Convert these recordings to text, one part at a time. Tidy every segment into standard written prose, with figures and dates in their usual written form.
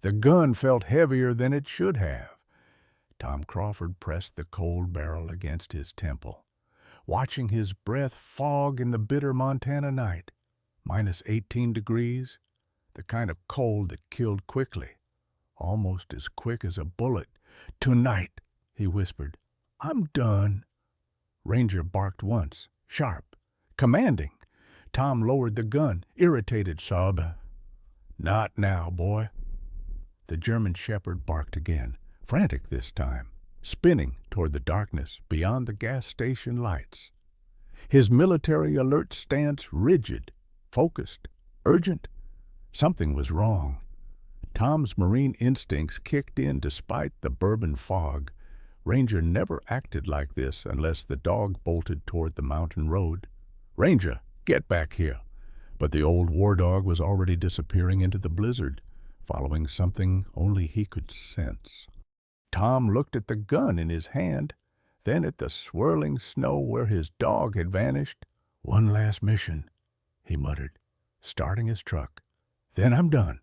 The gun felt heavier than it should have. Tom Crawford pressed the cold barrel against his temple, watching his breath fog in the bitter Montana night. -18 degrees, the kind of cold that killed quickly, almost as quick as a bullet. "Tonight," he whispered. "I'm done." Ranger barked once, sharp, commanding. Tom lowered the gun, irritated sob. "Not now, boy." The German shepherd barked again, frantic this time, spinning toward the darkness beyond the gas station lights. His military alert stance rigid, focused, urgent. Something was wrong. Tom's marine instincts kicked in despite the bourbon fog. Ranger never acted like this unless the dog bolted toward the mountain road. "Ranger, get back here." But the old war dog was already disappearing into the blizzard, following something only he could sense. Tom looked at the gun in his hand, then at the swirling snow where his dog had vanished. "One last mission," he muttered, starting his truck. "Then I'm done."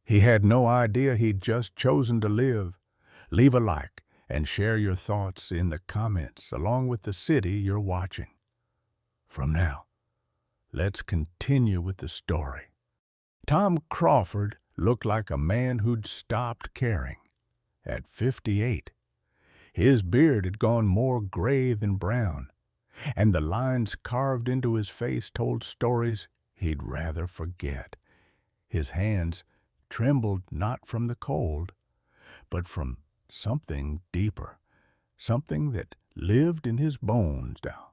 He had no idea he'd just chosen to live. Leave a like and share your thoughts in the comments along with the city you're watching. From now, let's continue with the story. Tom Crawford looked like a man who'd stopped caring. At 58, his beard had gone more gray than brown, and the lines carved into his face told stories he'd rather forget. His hands trembled not from the cold, but from something deeper, something that lived in his bones now.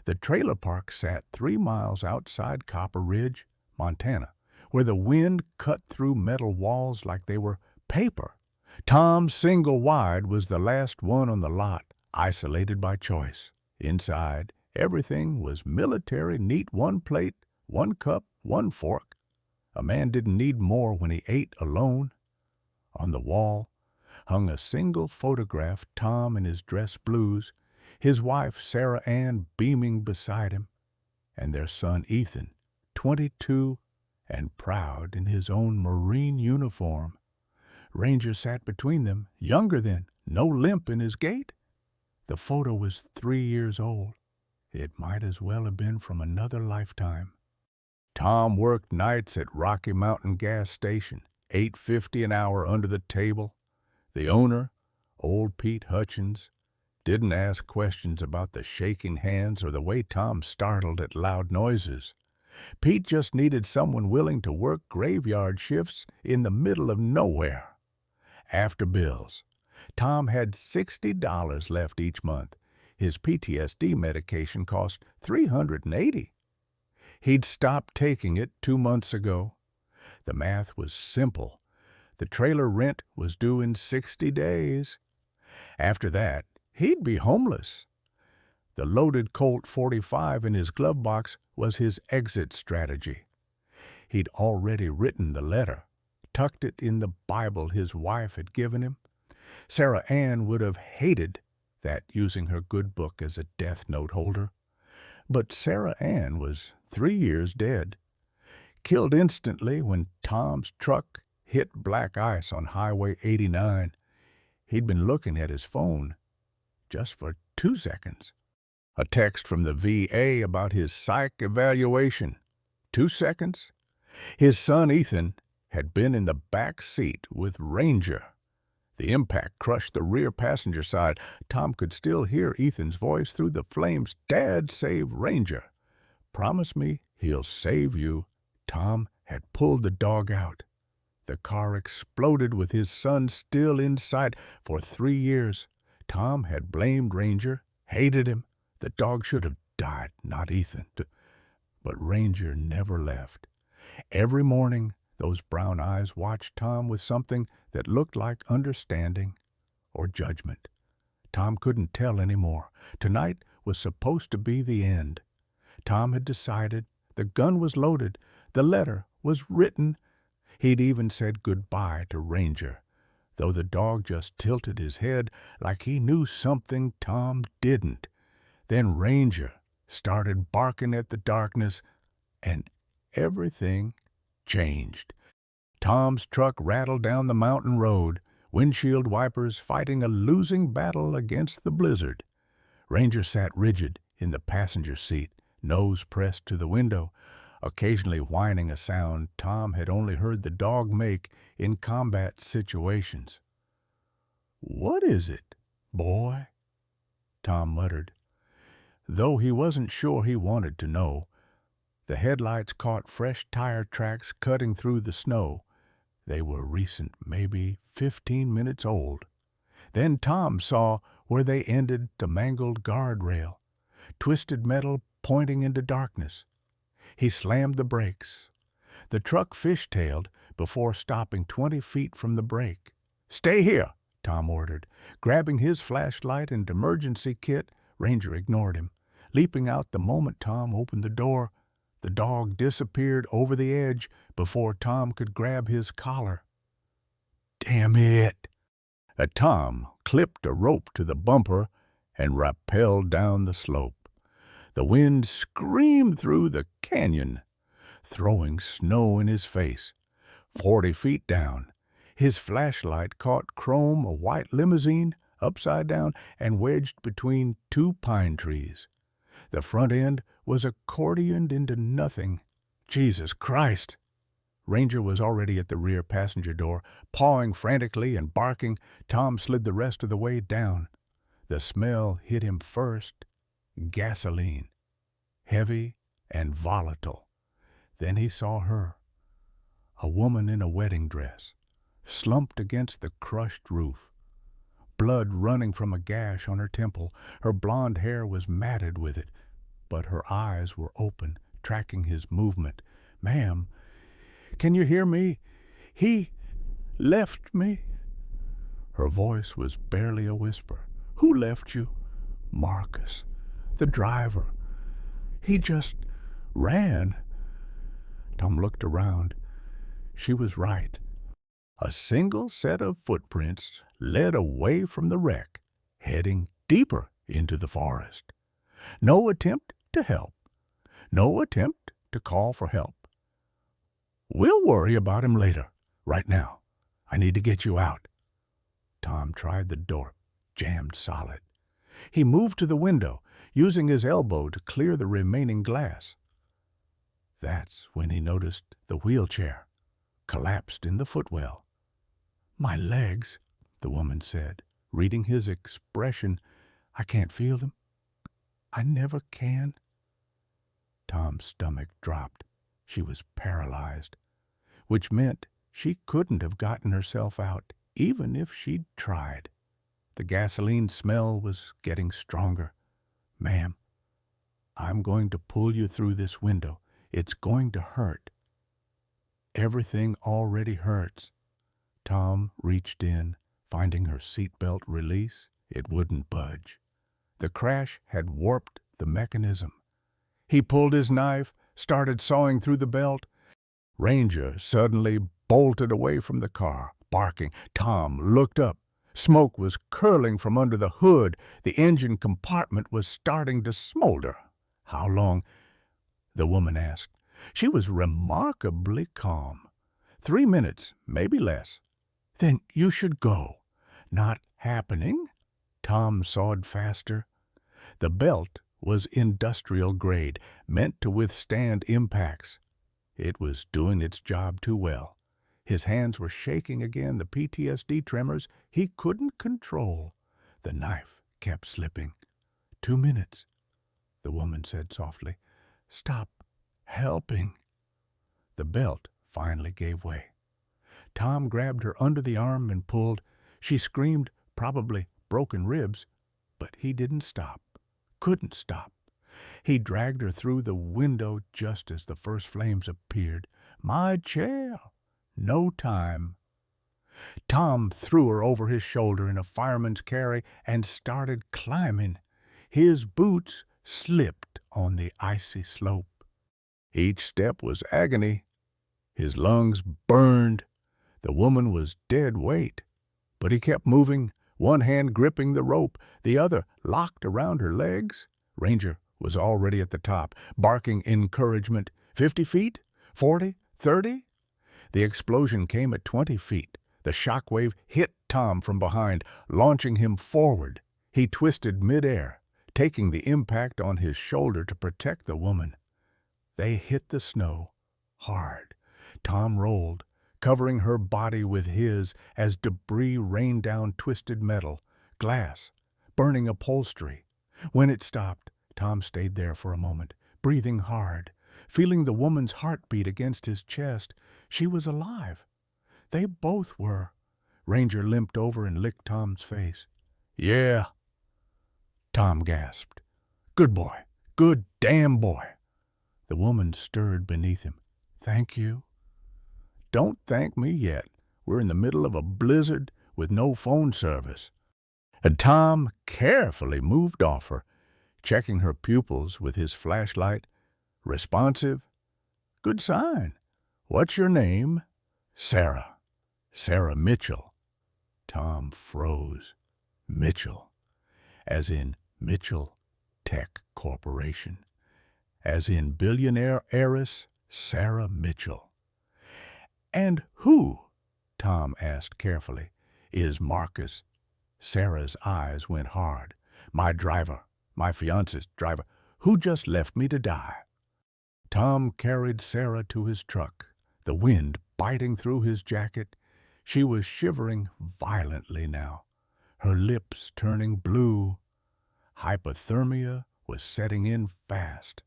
The trailer park sat 3 miles outside Copper Ridge, Montana, where the wind cut through metal walls like they were paper. Tom's single wide was the last one on the lot, isolated by choice. Inside, everything was military, neat, 1 plate, 1 cup, 1 fork. A man didn't need more when he ate alone. On the wall hung a single photograph, Tom in his dress blues, his wife Sarah Ann beaming beside him, and their son Ethan, 22 and proud in his own Marine uniform. Ranger sat between them, younger then, no limp in his gait. The photo was 3 years old. It might as well have been from another lifetime. Tom worked nights at Rocky Mountain Gas Station, $8.50 an hour under the table. The owner, old Pete Hutchins, didn't ask questions about the shaking hands or the way Tom startled at loud noises. Pete just needed someone willing to work graveyard shifts in the middle of nowhere. After bills, Tom had $60 left each month. His PTSD medication cost $380. He'd stopped taking it 2 months ago. The math was simple. The trailer rent was due in 60 days. After that, he'd be homeless. The loaded Colt .45 in his glove box was his exit strategy. He'd already written the letter, tucked it in the Bible his wife had given him. Sarah Ann would have hated that, using her good book as a death note holder. But Sarah Ann was 3 years dead, killed instantly when Tom's truck hit black ice on Highway 89. He'd been looking at his phone just for 2 seconds. A text from the VA about his psych evaluation. 2 seconds. His son Ethan had been in the back seat with Ranger. The impact crushed the rear passenger side. Tom could still hear Ethan's voice through the flames. "Dad, save Ranger. Promise me he'll save you." Tom had pulled the dog out. The car exploded with his son still inside. For 3 years, Tom had blamed Ranger, hated him. The dog should have died, not Ethan. But Ranger never left. Every morning, those brown eyes watched Tom with something that looked like understanding or judgment. Tom couldn't tell anymore. Tonight was supposed to be the end. Tom had decided. The gun was loaded. The letter was written. He'd even said goodbye to Ranger, though the dog just tilted his head like he knew something Tom didn't. Then Ranger started barking at the darkness, and everything changed. Tom's truck rattled down the mountain road, windshield wipers fighting a losing battle against the blizzard. Ranger sat rigid in the passenger seat, nose pressed to the window, occasionally whining a sound Tom had only heard the dog make in combat situations. "What is it, boy?" Tom muttered. Though he wasn't sure he wanted to know, the headlights caught fresh tire tracks cutting through the snow. They were recent, maybe 15 minutes old. Then Tom saw where they ended the mangled guardrail, twisted metal pointing into darkness. He slammed the brakes. The truck fishtailed before stopping 20 feet from the brake. "Stay here," Tom ordered. Grabbing his flashlight and emergency kit, Ranger ignored him. Leaping out the moment Tom opened the door, the dog disappeared over the edge before Tom could grab his collar. "Damn it!" Tom clipped a rope to the bumper and rappelled down the slope. The wind screamed through the canyon, throwing snow in his face. 40 feet down, his flashlight caught chrome a white limousine upside down and wedged between two pine trees. The front end was accordioned into nothing. Jesus Christ! Ranger was already at the rear passenger door, pawing frantically and barking. Tom slid the rest of the way down. The smell hit him first. Gasoline. Heavy and volatile. Then he saw her. A woman in a wedding dress, slumped against the crushed roof. Blood running from a gash on her temple. Her blonde hair was matted with it, but her eyes were open, tracking his movement. "Ma'am, can you hear me? He left me." Her voice was barely a whisper. "Who left you?" "Marcus, the driver. He just ran." Tom looked around. She was right. A single set of footprints led away from the wreck, heading deeper into the forest. No attempt to help. No attempt to call for help. "We'll worry about him later. Right now, I need to get you out." Tom tried the door, jammed solid. He moved to the window, using his elbow to clear the remaining glass. That's when he noticed the wheelchair, collapsed in the footwell. "My legs," the woman said, reading his expression. "I can't feel them. I never can." Tom's stomach dropped. She was paralyzed, which meant she couldn't have gotten herself out, even if she'd tried. The gasoline smell was getting stronger. "Ma'am, I'm going to pull you through this window. It's going to hurt." "Everything already hurts." Tom reached in, finding her seatbelt release. It wouldn't budge. The crash had warped the mechanism. He pulled his knife, started sawing through the belt. Ranger suddenly bolted away from the car, barking. Tom looked up. Smoke was curling from under the hood. The engine compartment was starting to smolder. "How long?" the woman asked. She was remarkably calm. 3 minutes, maybe less." "Then you should go." "Not happening." Tom sawed faster. The belt was industrial grade, meant to withstand impacts. It was doing its job too well. His hands were shaking again, the PTSD tremors he couldn't control. The knife kept slipping. 2 minutes, the woman said softly. "Stop helping." The belt finally gave way. Tom grabbed her under the arm and pulled. She screamed, probably broken ribs, but he didn't stop. Couldn't stop. He dragged her through the window just as the first flames appeared. "My chair." No time. Tom threw her over his shoulder in a fireman's carry and started climbing. His boots slipped on the icy slope. Each step was agony. His lungs burned. The woman was dead weight. But he kept moving, one hand gripping the rope, the other locked around her legs. Ranger was already at the top, barking encouragement. 50 feet? 40? 30? The explosion came at 20 feet. The shockwave hit Tom from behind, launching him forward. He twisted midair, taking the impact on his shoulder to protect the woman. They hit the snow hard. Tom rolled, covering her body with his as debris rained down twisted metal, glass, burning upholstery. When it stopped, Tom stayed there for a moment, breathing hard, feeling the woman's heartbeat against his chest. She was alive. They both were. Ranger limped over and licked Tom's face. "Yeah," Tom gasped. "Good boy. Good damn boy." The woman stirred beneath him. "Thank you." "Don't thank me yet. We're in the middle of a blizzard with no phone service." And Tom carefully moved off her, checking her pupils with his flashlight. "Responsive? Good sign. What's your name?" "Sarah. Sarah Mitchell." Tom froze. Mitchell. As in Mitchell Tech Corporation. As in billionaire heiress Sarah Mitchell. "And who," Tom asked carefully, "is Marcus?" Sarah's eyes went hard. "My driver, my fiance's driver, who just left me to die." Tom carried Sarah to his truck, the wind biting through his jacket. She was shivering violently now, her lips turning blue. Hypothermia was setting in fast.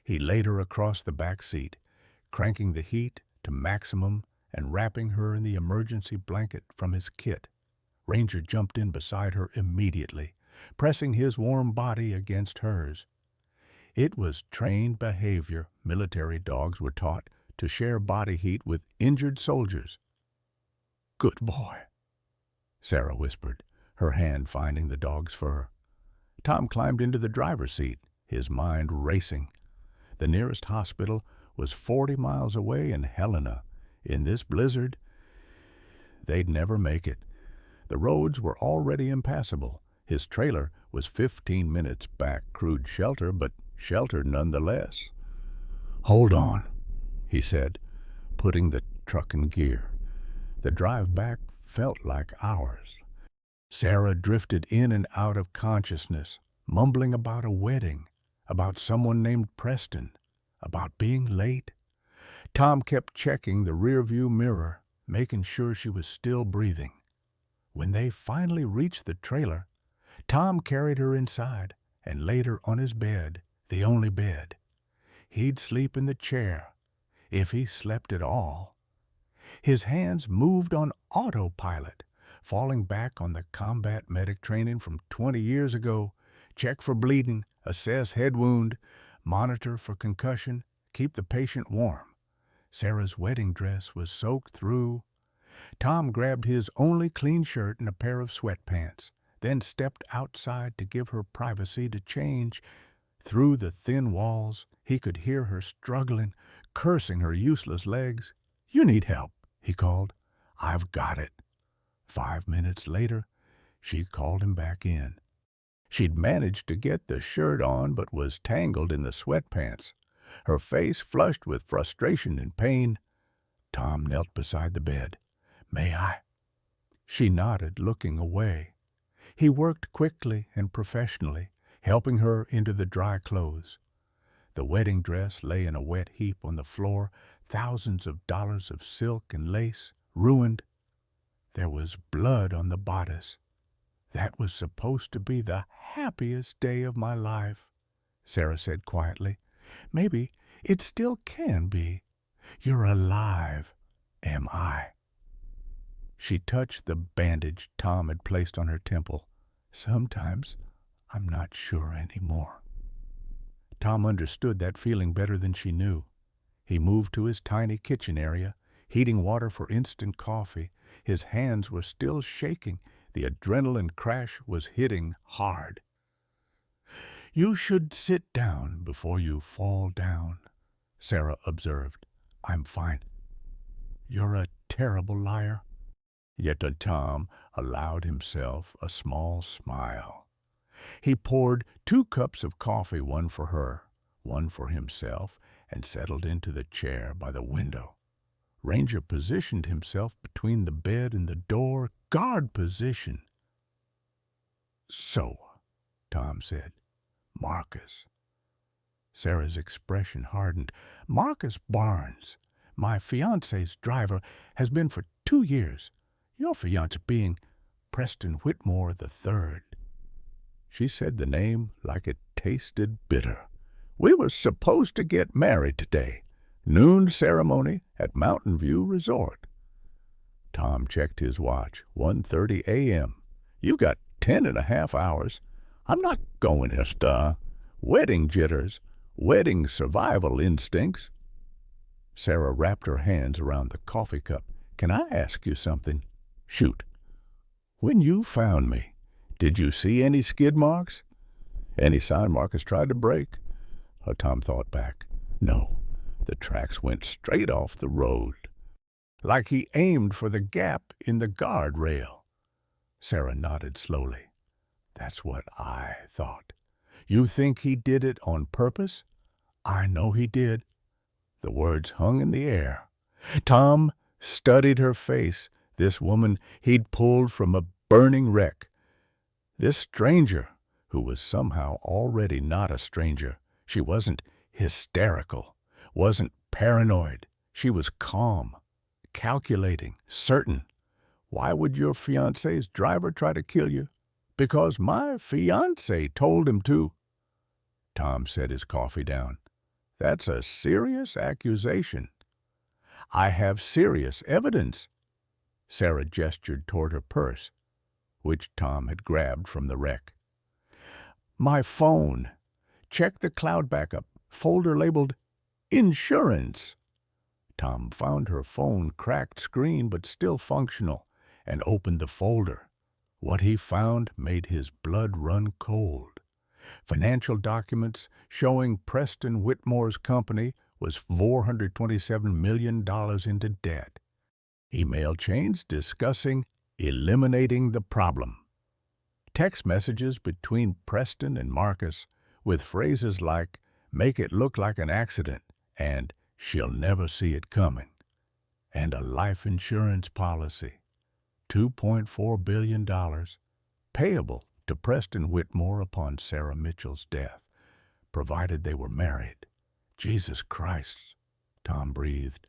He laid her across the back seat, cranking the heat to maximum and wrapping her in the emergency blanket from his kit. Ranger jumped in beside her immediately, pressing his warm body against hers. It was trained behavior. Military dogs were taught to share body heat with injured soldiers. "Good boy," Sarah whispered, her hand finding the dog's fur. Tom climbed into the driver's seat, his mind racing. The nearest hospital was 40 miles away in Helena. In this blizzard, they'd never make it. The roads were already impassable. His trailer was 15 minutes back, crude shelter, but shelter nonetheless. "Hold on," he said, putting the truck in gear. The drive back felt like hours. Sarah drifted in and out of consciousness, mumbling about a wedding, about someone named Preston, about being late. Tom kept checking the rearview mirror, making sure she was still breathing. When they finally reached the trailer, Tom carried her inside and laid her on his bed, the only bed. He'd sleep in the chair, if he slept at all. His hands moved on autopilot, falling back on the combat medic training from 20 years ago. Check for bleeding, assess head wound, monitor for concussion, keep the patient warm. Sarah's wedding dress was soaked through. Tom grabbed his only clean shirt and a pair of sweatpants, then stepped outside to give her privacy to change. Through the thin walls, he could hear her struggling, cursing her useless legs. "You need help," he called. "I've got it." 5 minutes later, she called him back in. She'd managed to get the shirt on but was tangled in the sweatpants, her face flushed with frustration and pain. Tom knelt beside the bed. "May I?" She nodded, looking away. He worked quickly and professionally, helping her into the dry clothes. The wedding dress lay in a wet heap on the floor, thousands of dollars of silk and lace, ruined. There was blood on the bodice. "That was supposed to be the happiest day of my life," Sarah said quietly. "Maybe it still can be. You're alive, am I?" She touched the bandage Tom had placed on her temple. "Sometimes I'm not sure anymore." Tom understood that feeling better than she knew. He moved to his tiny kitchen area, heating water for instant coffee. His hands were still shaking. The adrenaline crash was hitting hard. "You should sit down before you fall down," Sarah observed. "I'm fine." "You're a terrible liar." Yet Tom allowed himself a small smile. He poured 2 cups of coffee, one for her, one for himself, and settled into the chair by the window. Ranger positioned himself between the bed and the door, guard position. "So," Tom said, "Marcus." Sarah's expression hardened. "Marcus Barnes, my fiancé's driver, has been for 2 years. Your fiancé being Preston Whitmore III. She said the name like it tasted bitter. "We were supposed to get married today. Noon ceremony at Mountain View Resort." Tom checked his watch. 1:30 a.m. "You got 10.5 hours. I'm not going to star. Wedding jitters. Wedding survival instincts." Sarah wrapped her hands around the coffee cup. "Can I ask you something?" "Shoot." "When you found me, did you see any skid marks? Any sign Marcus tried to brake?" Tom thought back. "No. The tracks went straight off the road. Like he aimed for the gap in the guardrail." Sarah nodded slowly. "That's what I thought. You think he did it on purpose?" "I know he did." The words hung in the air. Tom studied her face, this woman he'd pulled from a burning wreck. This stranger, who was somehow already not a stranger. She wasn't hysterical, wasn't paranoid. She was calm, calculating, certain. "Why would your fiancé's driver try to kill you?" "Because my fiancé told him to." Tom set his coffee down. "That's a serious accusation." "I have serious evidence." Sarah gestured toward her purse, which Tom had grabbed from the wreck. "My phone. Check the cloud backup. Folder labeled Insurance." Tom found her phone, cracked screen but still functional, and opened the folder. What he found made his blood run cold. Financial documents showing Preston Whitmore's company was $427 million into debt. Email chains discussing eliminating the problem. Text messages between Preston and Marcus with phrases like, "Make it look like an accident," and "She'll never see it coming." And a life insurance policy, $2.4 billion, payable to Preston Whitmore upon Sarah Mitchell's death, provided they were married. "Jesus Christ," Tom breathed.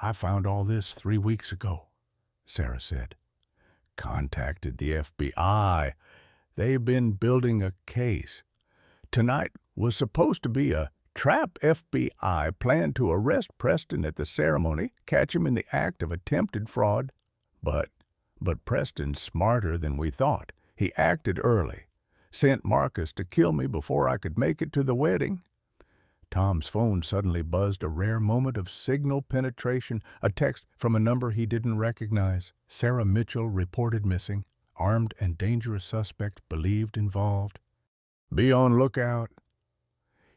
"I found all this 3 weeks ago," Sarah said. "Contacted the FBI. They've been building a case. Tonight was supposed to be a trap. FBI planned to arrest Preston at the ceremony, catch him in the act of attempted fraud. But Preston's smarter than we thought. He acted early. Sent Marcus to kill me before I could make it to the wedding." Tom's phone suddenly buzzed, a rare moment of signal penetration, a text from a number he didn't recognize. "Sarah Mitchell reported missing. Armed and dangerous suspect believed involved. Be on lookout."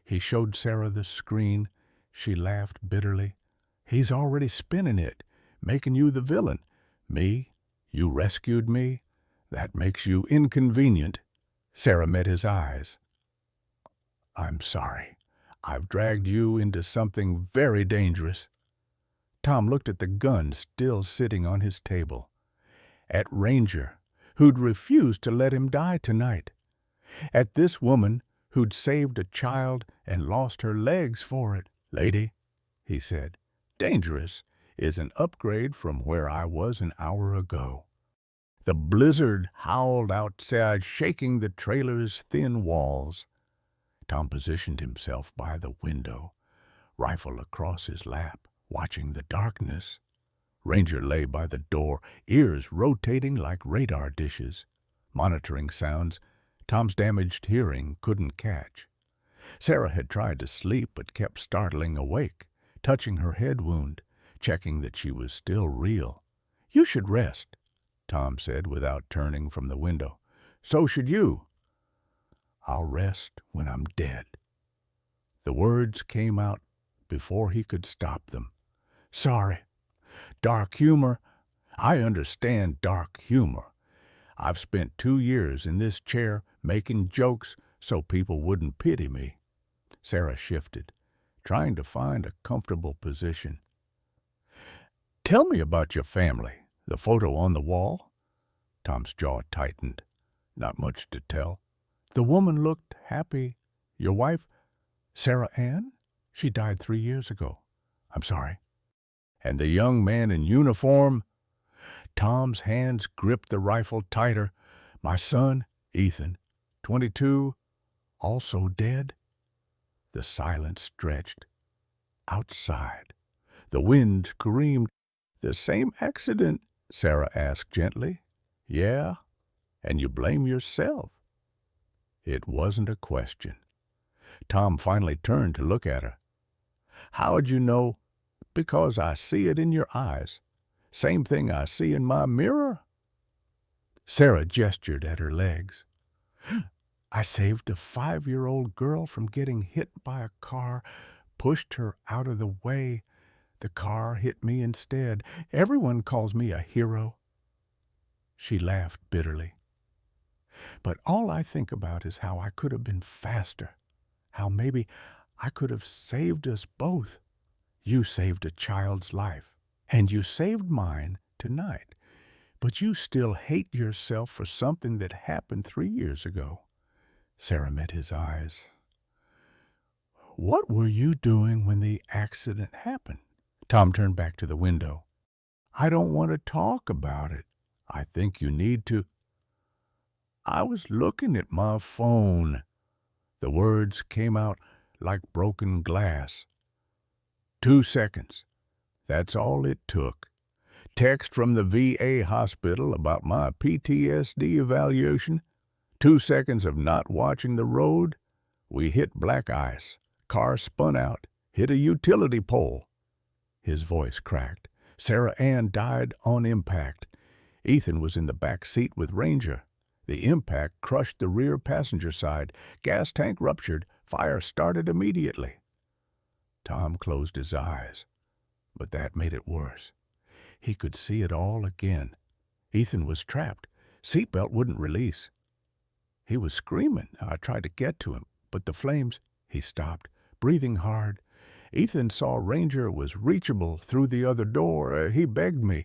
He showed Sarah the screen. She laughed bitterly. "He's already spinning it, making you the villain. Me? You rescued me? That makes you inconvenient." Sarah met his eyes. "I'm sorry. I've dragged you into something very dangerous." Tom looked at the gun still sitting on his table. At Ranger, who'd refused to let him die tonight. At this woman who'd saved a child and lost her legs for it. "Lady," he said, "dangerous is an upgrade from where I was an hour ago." The blizzard howled outside, shaking the trailer's thin walls. Tom positioned himself by the window, rifle across his lap, watching the darkness. Ranger lay by the door, ears rotating like radar dishes, monitoring sounds Tom's damaged hearing couldn't catch. Sarah had tried to sleep but kept startling awake, touching her head wound, checking that she was still real. "You should rest," Tom said without turning from the window. "So should you." "I'll rest when I'm dead." The words came out before he could stop them. "Sorry. Dark humor. I understand dark humor. I've spent 2 years in this chair making jokes so people wouldn't pity me." Sarah shifted, trying to find a comfortable position. Tell me about your family. The photo on the wall? Tom's jaw tightened. Not much to tell. The woman looked happy. Your wife, Sarah Ann? She died 3 years ago. I'm sorry. And the young man in uniform? Tom's hands gripped the rifle tighter. My son, Ethan, 22, also dead? The silence stretched. Outside, the wind screamed. The same accident? Sarah asked gently. Yeah, and you blame yourself. It wasn't a question. Tom finally turned to look at her. How'd you know? Because I see it in your eyes. Same thing I see in my mirror. Sarah gestured at her legs. I saved a 5-year-old girl from getting hit by a car, pushed her out of the way. The car hit me instead. Everyone calls me a hero. She laughed bitterly. But all I think about is how I could have been faster, how maybe I could have saved us both. You saved a child's life, and you saved mine tonight, but you still hate yourself for something that happened 3 years ago. Sarah met his eyes. What were you doing when the accident happened? Tom turned back to the window. I don't want to talk about it. I think you need to. I was looking at my phone. The words came out like broken glass. 2 seconds. That's all it took. Text from the VA hospital about my PTSD evaluation. 2 seconds of not watching the road. We hit black ice. Car spun out, hit a utility pole. His voice cracked. Sarah Ann died on impact. Ethan was in the back seat with Ranger. The impact crushed the rear passenger side. Gas tank ruptured. Fire started immediately. Tom closed his eyes, but that made it worse. He could see it all again. Ethan was trapped. Seatbelt wouldn't release. He was screaming. I tried to get to him, but the flames... He stopped, breathing hard. Ethan saw Ranger was reachable through the other door. He begged me,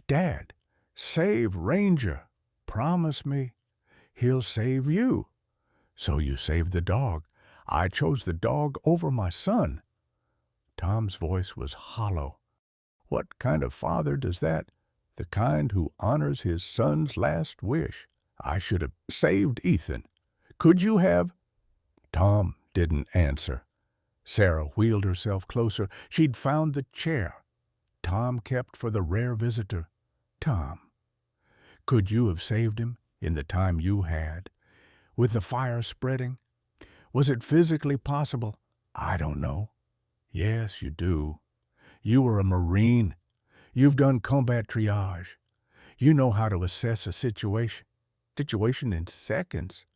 Dad, save Ranger. Promise me he'll save you. So you saved the dog. I chose the dog over my son. Tom's voice was hollow. What kind of father does that? The kind who honors his son's last wish. I should have saved Ethan. Could you have? Tom didn't answer. Sarah wheeled herself closer. She'd found the chair Tom kept for the rare visitor. Tom, could you have saved him in the time you had? With the fire spreading? Was it physically possible? I don't know. Yes, you do. You were a Marine. You've done combat triage. You know how to assess a situation in seconds.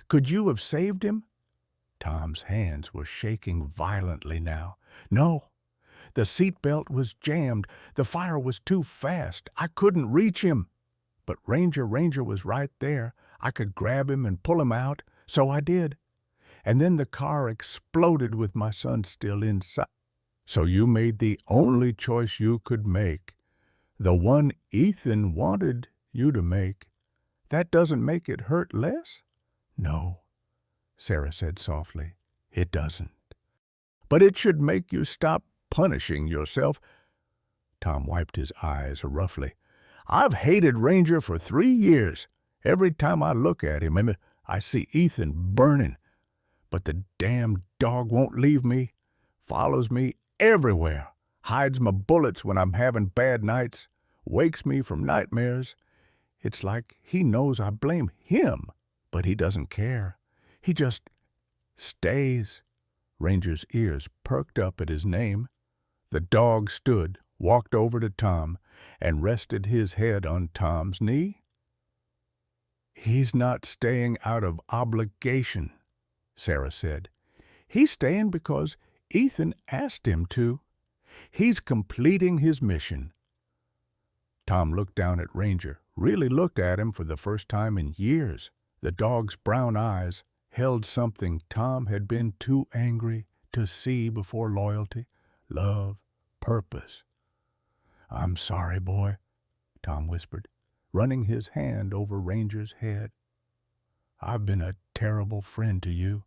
Could you have saved him? Tom's hands were shaking violently now. No, the seatbelt was jammed. The fire was too fast. I couldn't reach him. But Ranger was right there. I could grab him and pull him out, so I did. And then the car exploded with my son still inside. So you made the only choice you could make, the one Ethan wanted you to make. That doesn't make it hurt less? No, Sarah said softly. It doesn't. But it should make you stop punishing yourself. Tom wiped his eyes roughly. I've hated Ranger for 3 years. Every time I look at him, I see Ethan burning. But the damn dog won't leave me, follows me everywhere, hides my bullets when I'm having bad nights, wakes me from nightmares. It's like he knows I blame him, but he doesn't care. He just stays. Ranger's ears perked up at his name. The dog stood, walked over to Tom, and rested his head on Tom's knee. He's not staying out of obligation, Sarah said. He's staying because Ethan asked him to. He's completing his mission. Tom looked down at Ranger, really looked at him for the first time in years. The dog's brown eyes held something Tom had been too angry to see before: loyalty, love, purpose. I'm sorry, boy, Tom whispered, running his hand over Ranger's head. I've been a terrible friend to you.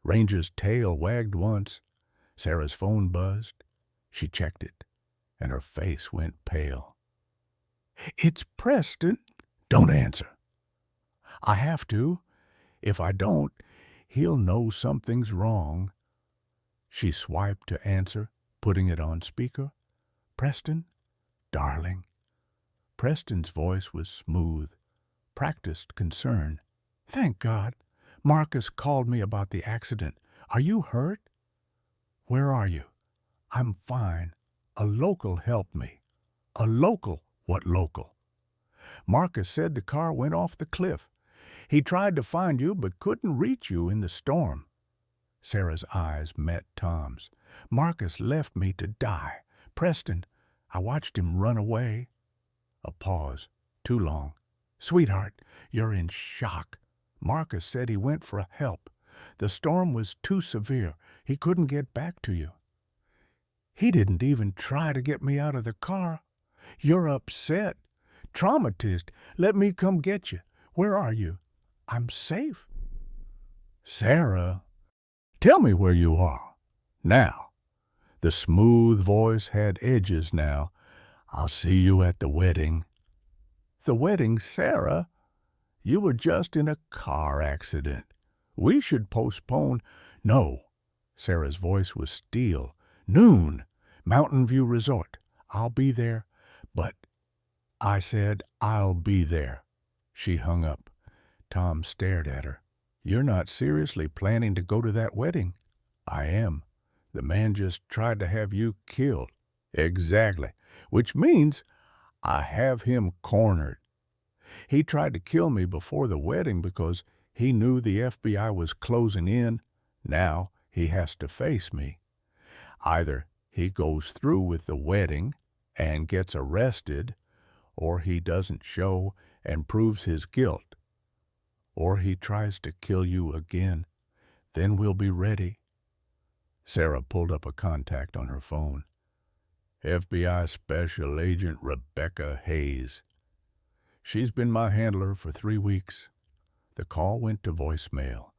Ranger's tail wagged once. Sarah's phone buzzed. She checked it, and her face went pale. It's Preston. Don't answer. I have to. If I don't, he'll know something's wrong. She swiped to answer, putting it on speaker. Preston? Darling. Preston's voice was smooth, practiced concern. Thank God. Marcus called me about the accident. Are you hurt? Where are you? I'm fine. A local helped me. A local? What local? Marcus said the car went off the cliff. He tried to find you but couldn't reach you in the storm. Sarah's eyes met Tom's. Marcus left me to die. Preston, I watched him run away. A pause. Too long. Sweetheart, you're in shock. Marcus said he went for help. The storm was too severe. He couldn't get back to you. He didn't even try to get me out of the car. You're upset. Traumatized. Let me come get you. Where are you? I'm safe. Sarah, tell me where you are. Now. The smooth voice had edges now. I'll see you at the wedding. The wedding, Sarah? You were just in a car accident. We should postpone. No. Sarah's voice was steel. Noon. Mountain View Resort. I'll be there. But I said I'll be there. She hung up. Tom stared at her. You're not seriously planning to go to that wedding? I am. The man just tried to have you killed. Exactly. Which means I have him cornered. He tried to kill me before the wedding because he knew the FBI was closing in. Now he has to face me. Either he goes through with the wedding and gets arrested, or he doesn't show and proves his guilt. Or he tries to kill you again. Then we'll be ready. Sarah pulled up a contact on her phone. FBI Special Agent Rebecca Hayes. She's been my handler for 3 weeks. The call went to voicemail.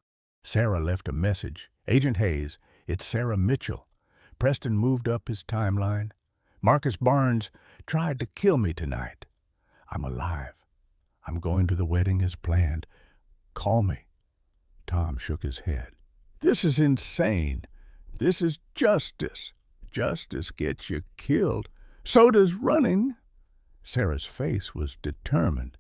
Sarah left a message. Agent Hayes, it's Sarah Mitchell. Preston moved up his timeline. Marcus Barnes tried to kill me tonight. I'm alive. I'm going to the wedding as planned. Call me. Tom shook his head. This is insane. This is justice. Justice gets you killed. So does running. Sarah's face was determined.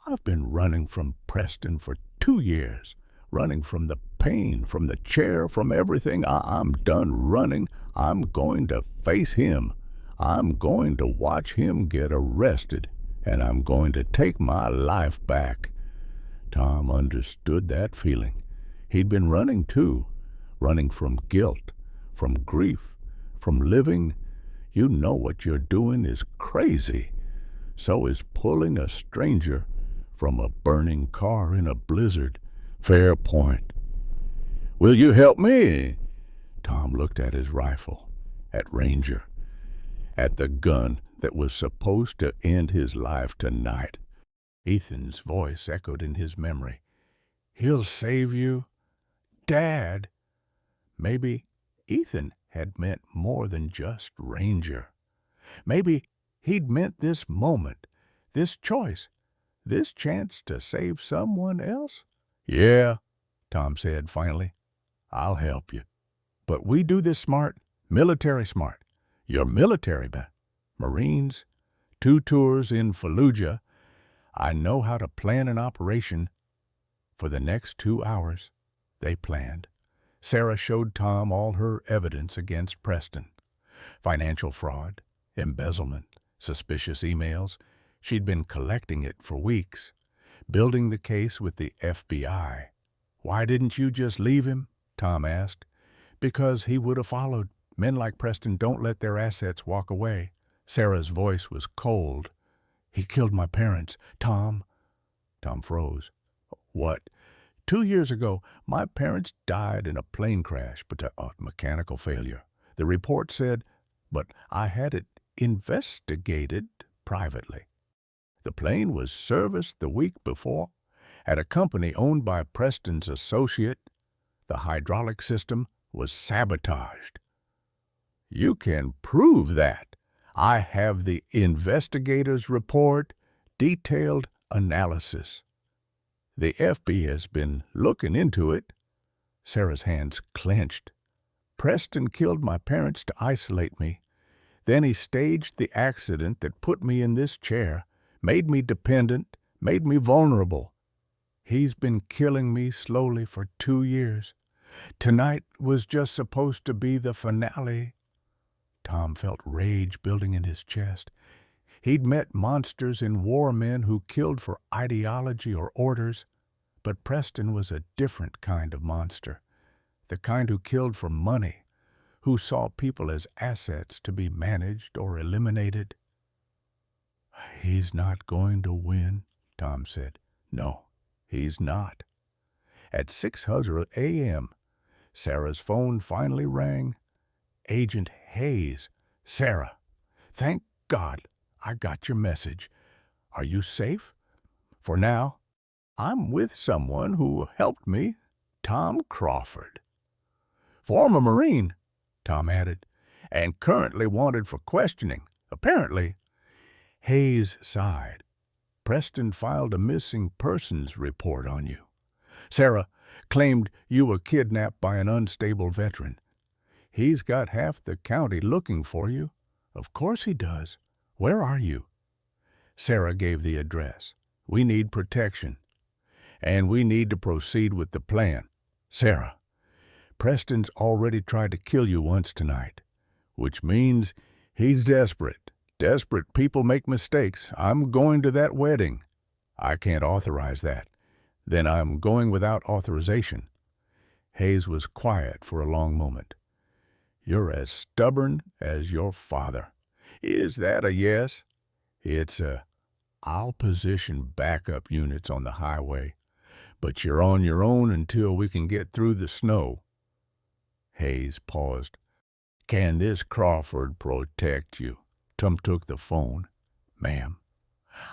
I've been running from Preston for 2 years. Running from the pain, from the chair, from everything. I'm done running. I'm going to face him. I'm going to watch him get arrested. And I'm going to take my life back. Tom understood that feeling. He'd been running too. Running from guilt, from grief, from living. You know what you're doing is crazy. So is pulling a stranger from a burning car in a blizzard. Fair point. Will you help me? Tom looked at his rifle, at Ranger, at the gun that was supposed to end his life tonight. Ethan's voice echoed in his memory. He'll save you. Dad. Maybe Ethan had meant more than just Ranger. Maybe he'd meant this moment, this choice, this chance to save someone else. Yeah, Tom said finally. I'll help you. But we do this smart, military smart. You're military, but Marines, 2 tours in Fallujah. I know how to plan an operation. For the next 2 hours, they planned. Sarah showed Tom all her evidence against Preston. Financial fraud, embezzlement, suspicious emails. She'd been collecting it for weeks, building the case with the FBI. Why didn't you just leave him? Tom asked. Because he would have followed. Men like Preston don't let their assets walk away. Sarah's voice was cold. He killed my parents. Tom froze. What? 2 years ago, my parents died in a plane crash, but mechanical failure. The report said, but I had it investigated privately. The plane was serviced the week before at a company owned by Preston's associate. The hydraulic system was sabotaged. You can prove that. I have the investigator's report, detailed analysis. The FB has been looking into it. Sarah's hands clenched. Preston killed my parents to isolate me. Then he staged the accident that put me in this chair, made me dependent, made me vulnerable. He's been killing me slowly for 2 years. Tonight was just supposed to be the finale. Tom felt rage building in his chest. He'd met monsters in war, men who killed for ideology or orders, but Preston was a different kind of monster, the kind who killed for money, who saw people as assets to be managed or eliminated. "He's not going to win," Tom said. "No, he's not." At 6:00 a.m., Sarah's phone finally rang. Agent Hayes. "Sarah, thank God I got your message. Are you safe?" "For now, I'm with someone who helped me, Tom Crawford." "Former Marine," Tom added, "and currently wanted for questioning, apparently." Hayes sighed. "Preston filed a missing persons report on you. Sarah claimed you were kidnapped by an unstable veteran. He's got half the county looking for you." "Of course he does. Where are you?" Sarah gave the address. "We need protection, and we need to proceed with the plan. Sarah, Preston's already tried to kill you once tonight, which means he's desperate. Desperate people make mistakes. I'm going to that wedding. I can't authorize that. Then I'm going without authorization." Hayes was quiet for a long moment. "You're as stubborn as your father." "Is that a yes?" "It's a, I'll position backup units on the highway, but you're on your own until we can get through the snow." Hayes paused. "Can this Crawford protect you?" Tom took the phone. "Ma'am,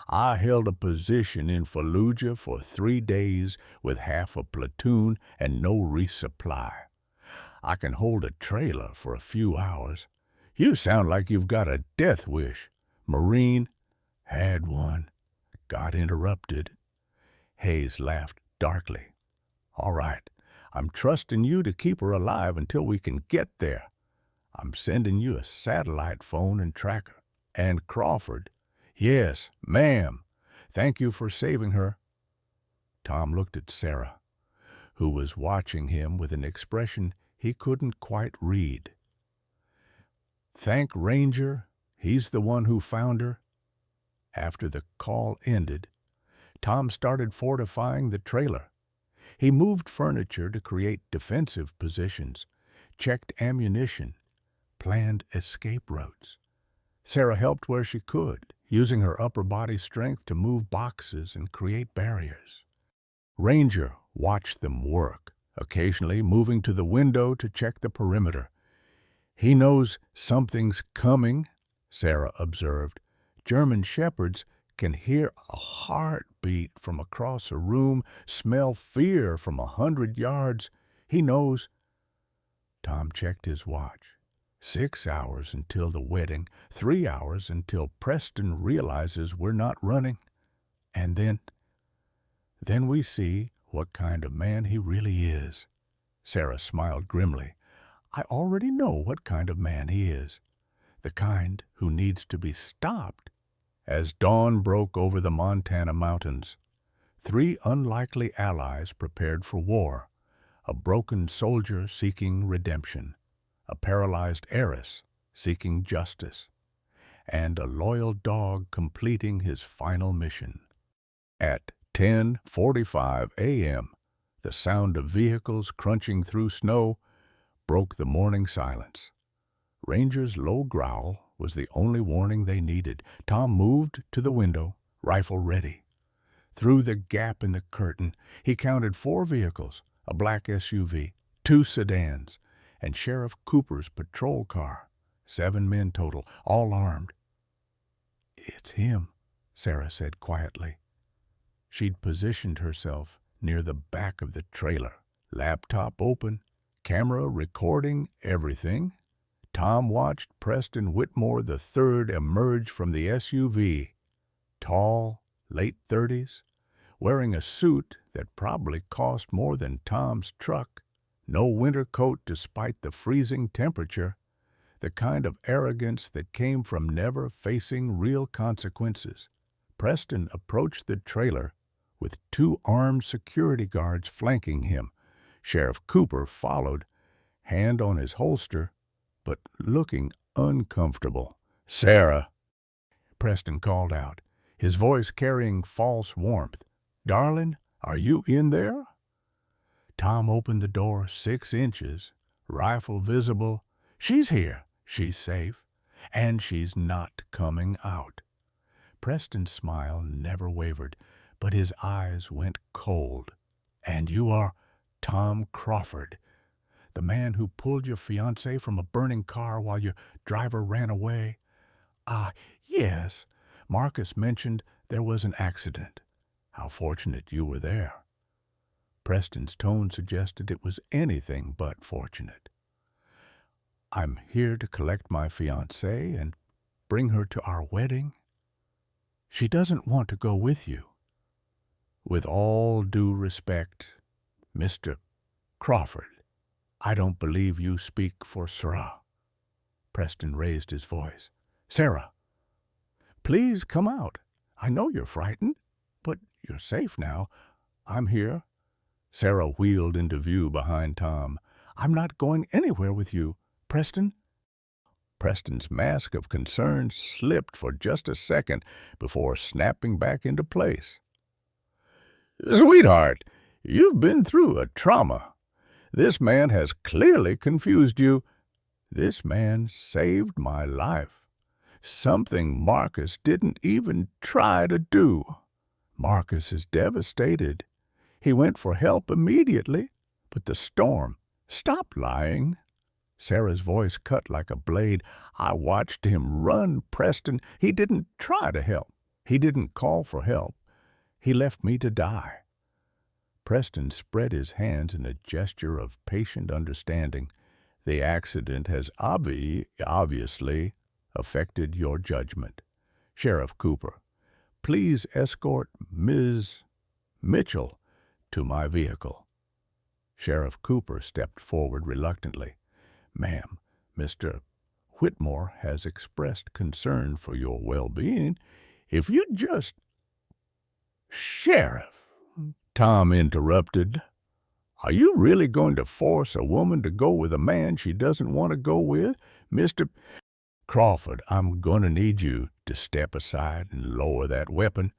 I held a position in Fallujah for 3 days with half a platoon and no resupply. I can hold a trailer for a few hours." "You sound like you've got a death wish." "Marine, had one, got interrupted." Hayes laughed darkly. "All right, I'm trusting you to keep her alive until we can get there. I'm sending you a satellite phone and tracker. And Crawford." "Yes, ma'am. Thank you for saving her." Tom looked at Sarah, who was watching him with an expression he couldn't quite read. "Thank Ranger, he's the one who found her." After the call ended, Tom started fortifying the trailer. He moved furniture to create defensive positions, checked ammunition, planned escape routes. Sarah helped where she could, using her upper body strength to move boxes and create barriers. Ranger watched them work, occasionally moving to the window to check the perimeter. "He knows something's coming," Sarah observed. "German shepherds can hear a heartbeat from across a room, smell fear from 100 yards. He knows." Tom checked his watch. 6 hours until the wedding, 3 hours until Preston realizes we're not running. And then we see what kind of man he really is. Sarah smiled grimly. "I already know what kind of man he is. The kind who needs to be stopped." As dawn broke over the Montana mountains, 3 unlikely allies prepared for war: a broken soldier seeking redemption, a paralyzed heiress seeking justice, and a loyal dog completing his final mission. At 10:45 a.m., the sound of vehicles crunching through snow broke the morning silence. Ranger's low growl was the only warning they needed. Tom moved to the window, rifle ready. Through the gap in the curtain, he counted 4 vehicles, a black SUV, 2 sedans, and Sheriff Cooper's patrol car. 7 men total, all armed. "It's him," Sarah said quietly. She'd positioned herself near the back of the trailer, laptop open, camera recording everything. Tom watched Preston Whitmore III emerge from the SUV, tall, late 30s, wearing a suit that probably cost more than Tom's truck, no winter coat despite the freezing temperature, the kind of arrogance that came from never facing real consequences. Preston approached the trailer with 2 armed security guards flanking him. Sheriff Cooper followed, hand on his holster, but looking uncomfortable. "Sarah," Preston called out, his voice carrying false warmth. "Darling, are you in there?" Tom opened the door 6 inches, rifle visible. "She's here. She's safe. And she's not coming out." Preston's smile never wavered, but his eyes went cold. "And you are Tom Crawford, the man who pulled your fiancée from a burning car while your driver ran away?" "Ah, yes. Marcus mentioned there was an accident. How fortunate you were there." Preston's tone suggested it was anything but fortunate. "I'm here to collect my fiancée and bring her to our wedding. She doesn't want to go with you." "With all due respect, Mr. Crawford, I don't believe you speak for Sarah." Preston raised his voice. "Sarah, please come out. I know you're frightened, but you're safe now. I'm here." Sarah wheeled into view behind Tom. "I'm not going anywhere with you, Preston." Preston's mask of concern slipped for just a second before snapping back into place. "Sweetheart, you've been through a trauma. This man has clearly confused you. This man saved my life. Something Marcus didn't even try to do. Marcus is devastated. He went for help immediately, but the storm—" "Stop lying." Sarah's voice cut like a blade. "I watched him run, Preston. He didn't try to help. He didn't call for help. He left me to die." Preston spread his hands in a gesture of patient understanding. "The accident has obviously affected your judgment. Sheriff Cooper, please escort Ms. Mitchell to my vehicle." Sheriff Cooper stepped forward reluctantly. "Ma'am, Mr. Whitmore has expressed concern for your well-being. If you'd just—" "Sheriff," Tom interrupted, "are you really going to force a woman to go with a man she doesn't want to go with? Mr. Crawford, I'm going to need you to step aside and lower that weapon."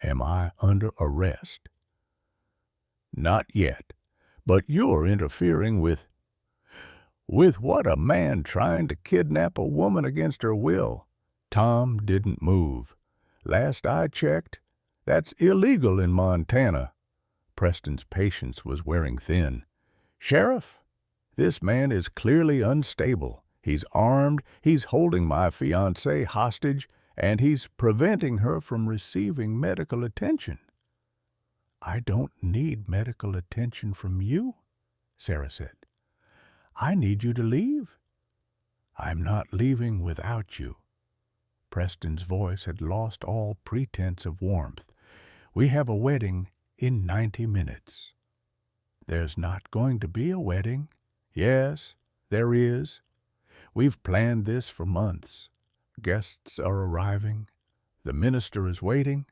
"Am I under arrest?" "Not yet, but you're interfering with—" "With what, a man trying to kidnap a woman against her will?" Tom didn't move. "Last I checked, that's illegal in Montana." Preston's patience was wearing thin. "Sheriff, this man is clearly unstable. He's armed, he's holding my fiancée hostage, and he's preventing her from receiving medical attention." "I don't need medical attention from you," Sarah said. "I need you to leave." "I'm not leaving without you." Preston's voice had lost all pretense of warmth. "We have a wedding in 90 minutes. "There's not going to be a wedding." "Yes, there is. We've planned this for months. Guests are arriving. The minister is waiting."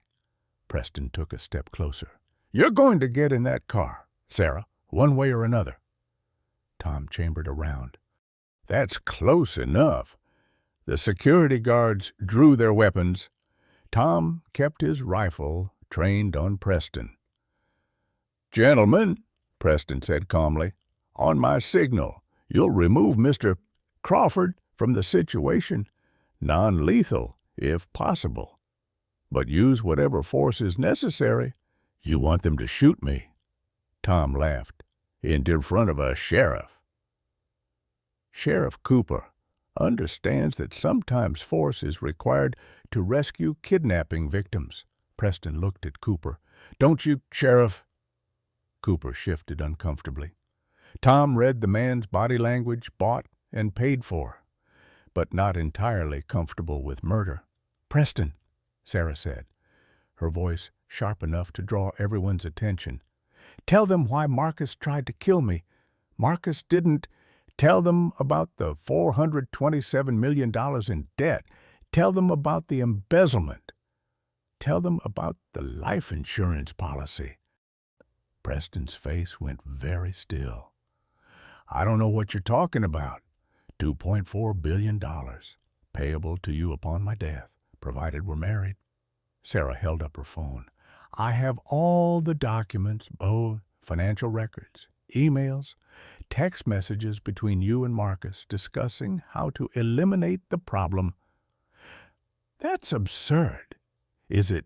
Preston took a step closer. "You're going to get in that car, Sarah, one way or another." Tom chambered around. "That's close enough." The security guards drew their weapons. Tom kept his rifle trained on Preston. "Gentlemen," Preston said calmly, "on my signal, you'll remove Mr. Crawford from the situation, non-lethal if possible, but use whatever force is necessary." "You want them to shoot me?" Tom laughed. "In front of a sheriff." "Sheriff Cooper, understands that sometimes force is required to rescue kidnapping victims. Preston looked at Cooper. Don't you, Sheriff? Cooper shifted uncomfortably. Tom read the man's body language, bought and paid for, but not entirely comfortable with murder. Preston, Sarah said, her voice sharp enough to draw everyone's attention. Tell them why Marcus tried to kill me. Marcus didn't. Tell them about the $427 million in debt. Tell them about the embezzlement. Tell them about the life insurance policy. Preston's face went very still. I don't know what you're talking about. $2.4 billion, payable to you upon my death, provided we're married. Sarah held up her phone. I have all the documents, both financial records, emails, text messages between you and Marcus discussing how to eliminate the problem. That's absurd. Is it?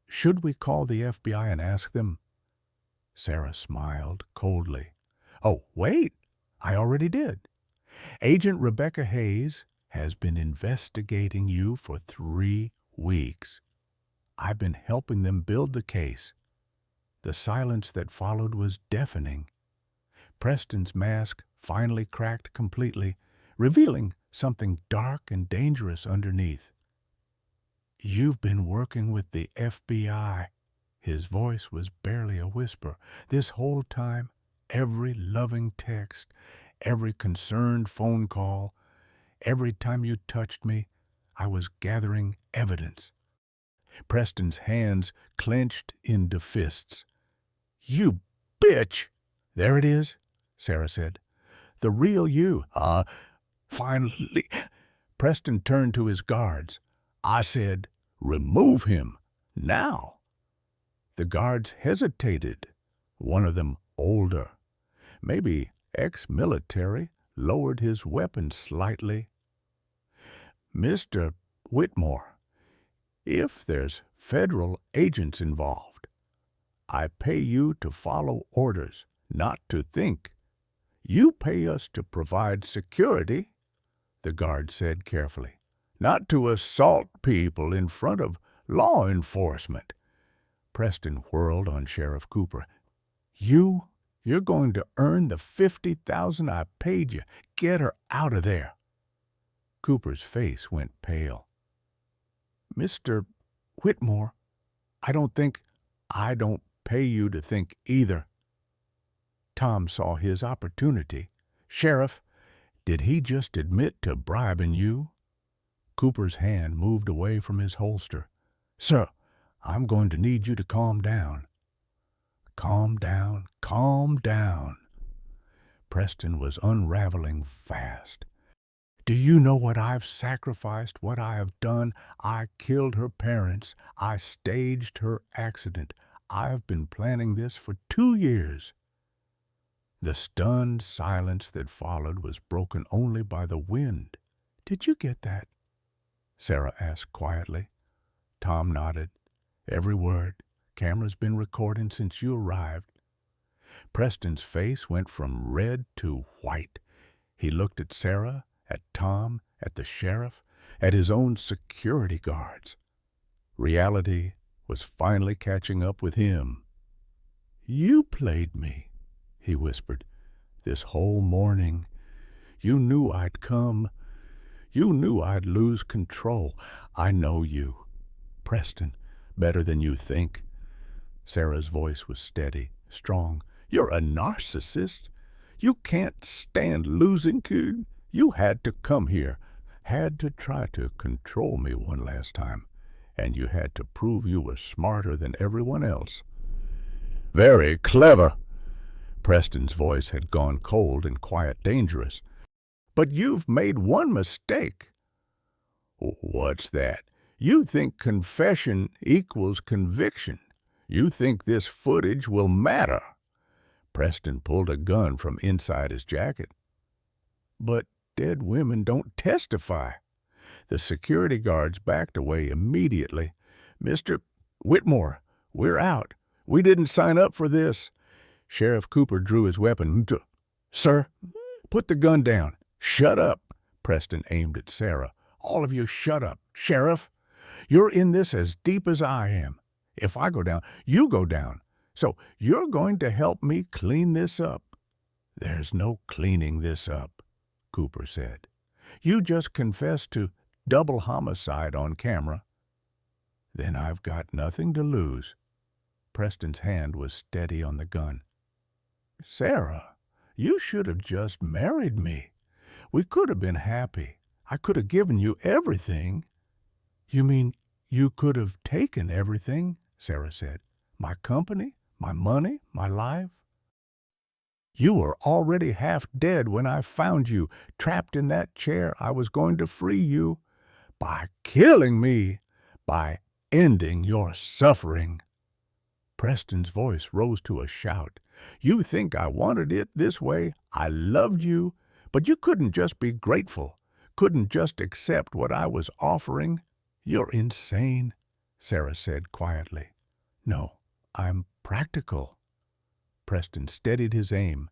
Should we call the FBI and ask them? Sarah smiled coldly. Oh, wait, I already did. Agent Rebecca Hayes has been investigating you for 3 weeks. I've been helping them build the case. The silence that followed was deafening. Preston's mask finally cracked completely, revealing something dark and dangerous underneath. You've been working with the FBI. His voice was barely a whisper. This whole time, every loving text, every concerned phone call, every time you touched me, I was gathering evidence. Preston's hands clenched into fists. You bitch! There it is, Sarah said. The real you. Finally. Preston turned to his guards. I said, remove him, now. The guards hesitated. One of them, older, maybe ex-military, lowered his weapon slightly. Mr. Whitmore, if there's federal agents involved, I pay you to follow orders, not to think. You pay us to provide security, the guard said carefully, not to assault people in front of law enforcement. Preston whirled on Sheriff Cooper. You're going to earn the $50,000 I paid you. Get her out of there. Cooper's face went pale. Mr. Whitmore, I don't pay you to think either. Tom saw his opportunity. Sheriff, did he just admit to bribing you? Cooper's hand moved away from his holster. Sir, I'm going to need you to calm down. Calm down, calm down. Preston was unraveling fast. Do you know what I've sacrificed, what I have done? I killed her parents. I staged her accident. I've been planning this for 2 years. The stunned silence that followed was broken only by the wind. Did you get that? Sarah asked quietly. Tom nodded. Every word. Camera's been recording since you arrived. Preston's face went from red to white. He looked at Sarah, at Tom, at the sheriff, at his own security guards. Reality was finally catching up with him. You played me, he whispered. This whole morning. You knew I'd come. You knew I'd lose control. I know you, Preston, better than you think. Sarah's voice was steady, strong. You're a narcissist. You can't stand losing, kid. You had to come here, had to try to control me one last time, and you had to prove you were smarter than everyone else. Very clever. Preston's voice had gone cold and quiet, dangerous. But you've made one mistake. What's that? You think confession equals conviction. You think this footage will matter. Preston pulled a gun from inside his jacket. But dead women don't testify. The security guards backed away immediately. Mr. Whitmore, we're out. We didn't sign up for this. Sheriff Cooper drew his weapon. Sir, put the gun down. Shut up. Preston aimed at Sarah. "All of you shut up. Sheriff, you're in this as deep as I am. If I go down, you go down. So you're going to help me clean this up." "There's no cleaning this up," Cooper said. "You just confessed to double homicide on camera." "Then I've got nothing to lose." Preston's hand was steady on the gun. "Sarah, you should have just married me. We could have been happy. I could have given you everything." "You mean you could have taken everything?" Sarah said. "My company, my money, my life?" "You were already half dead when I found you, trapped in that chair. I was going to free you by killing me, by ending your suffering." Preston's voice rose to a shout. "You think I wanted it this way? I loved you, but you couldn't just be grateful, couldn't just accept what I was offering." "You're insane," Sarah said quietly. "No, I'm practical." Preston steadied his aim.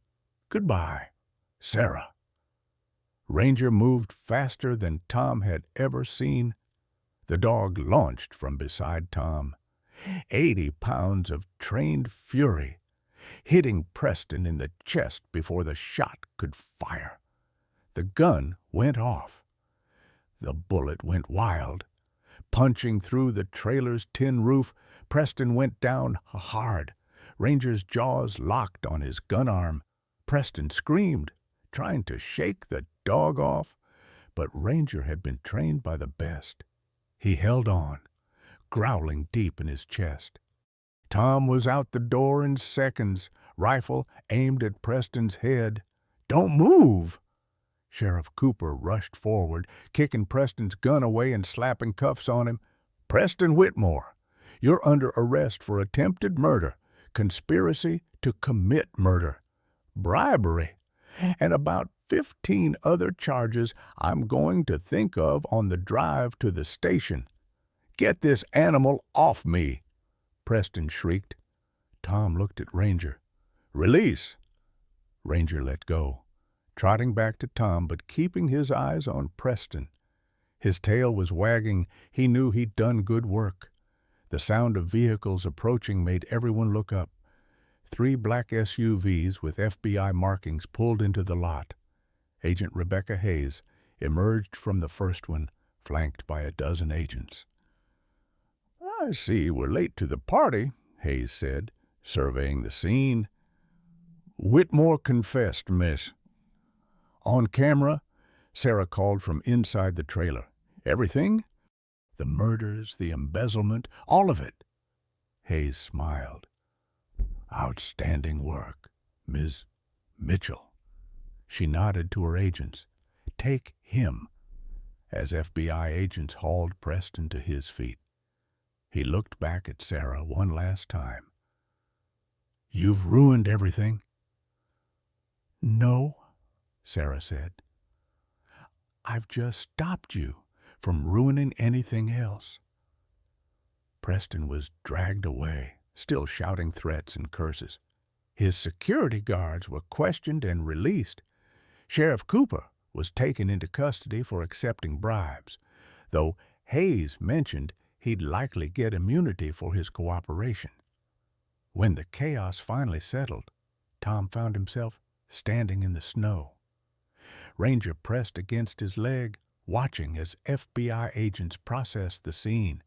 "Goodbye, Sarah." Ranger moved faster than Tom had ever seen. The dog launched from beside Tom. 80 pounds of trained fury, hitting Preston in the chest before the shot could fire. The gun went off. The bullet went wild. Punching through the trailer's tin roof, Preston went down hard. Ranger's jaws locked on his gun arm. Preston screamed, trying to shake the dog off, but Ranger had been trained by the best. He held on, growling deep in his chest. Tom was out the door in seconds, rifle aimed at Preston's head. "Don't move!" Sheriff Cooper rushed forward, kicking Preston's gun away and slapping cuffs on him. "Preston Whitmore, you're under arrest for attempted murder, conspiracy to commit murder, bribery, and about 15 other charges I'm going to think of on the drive to the station. Get this animal off me!" Preston shrieked. Tom looked at Ranger. "Release!" Ranger let go, trotting back to Tom but keeping his eyes on Preston. His tail was wagging. He knew he'd done good work. The sound of vehicles approaching made everyone look up. 3 black SUVs with FBI markings pulled into the lot. Agent Rebecca Hayes emerged from the first one, flanked by a dozen agents. "I see we're late to the party," Hayes said, surveying the scene. "Whitmore confessed, miss." "On camera?" Sarah called from inside the trailer. "Everything? The murders, the embezzlement, all of it?" Hayes smiled. "Outstanding work, Ms. Mitchell." She nodded to her agents. "Take him," as FBI agents hauled Preston to his feet. He looked back at Sarah one last time. "You've ruined everything." "No," Sarah said. "I've just stopped you from ruining anything else." Preston was dragged away, still shouting threats and curses. His security guards were questioned and released. Sheriff Cooper was taken into custody for accepting bribes, though Hayes mentioned he'd likely get immunity for his cooperation. When the chaos finally settled, Tom found himself standing in the snow. Ranger pressed against his leg, watching as FBI agents processed the scene.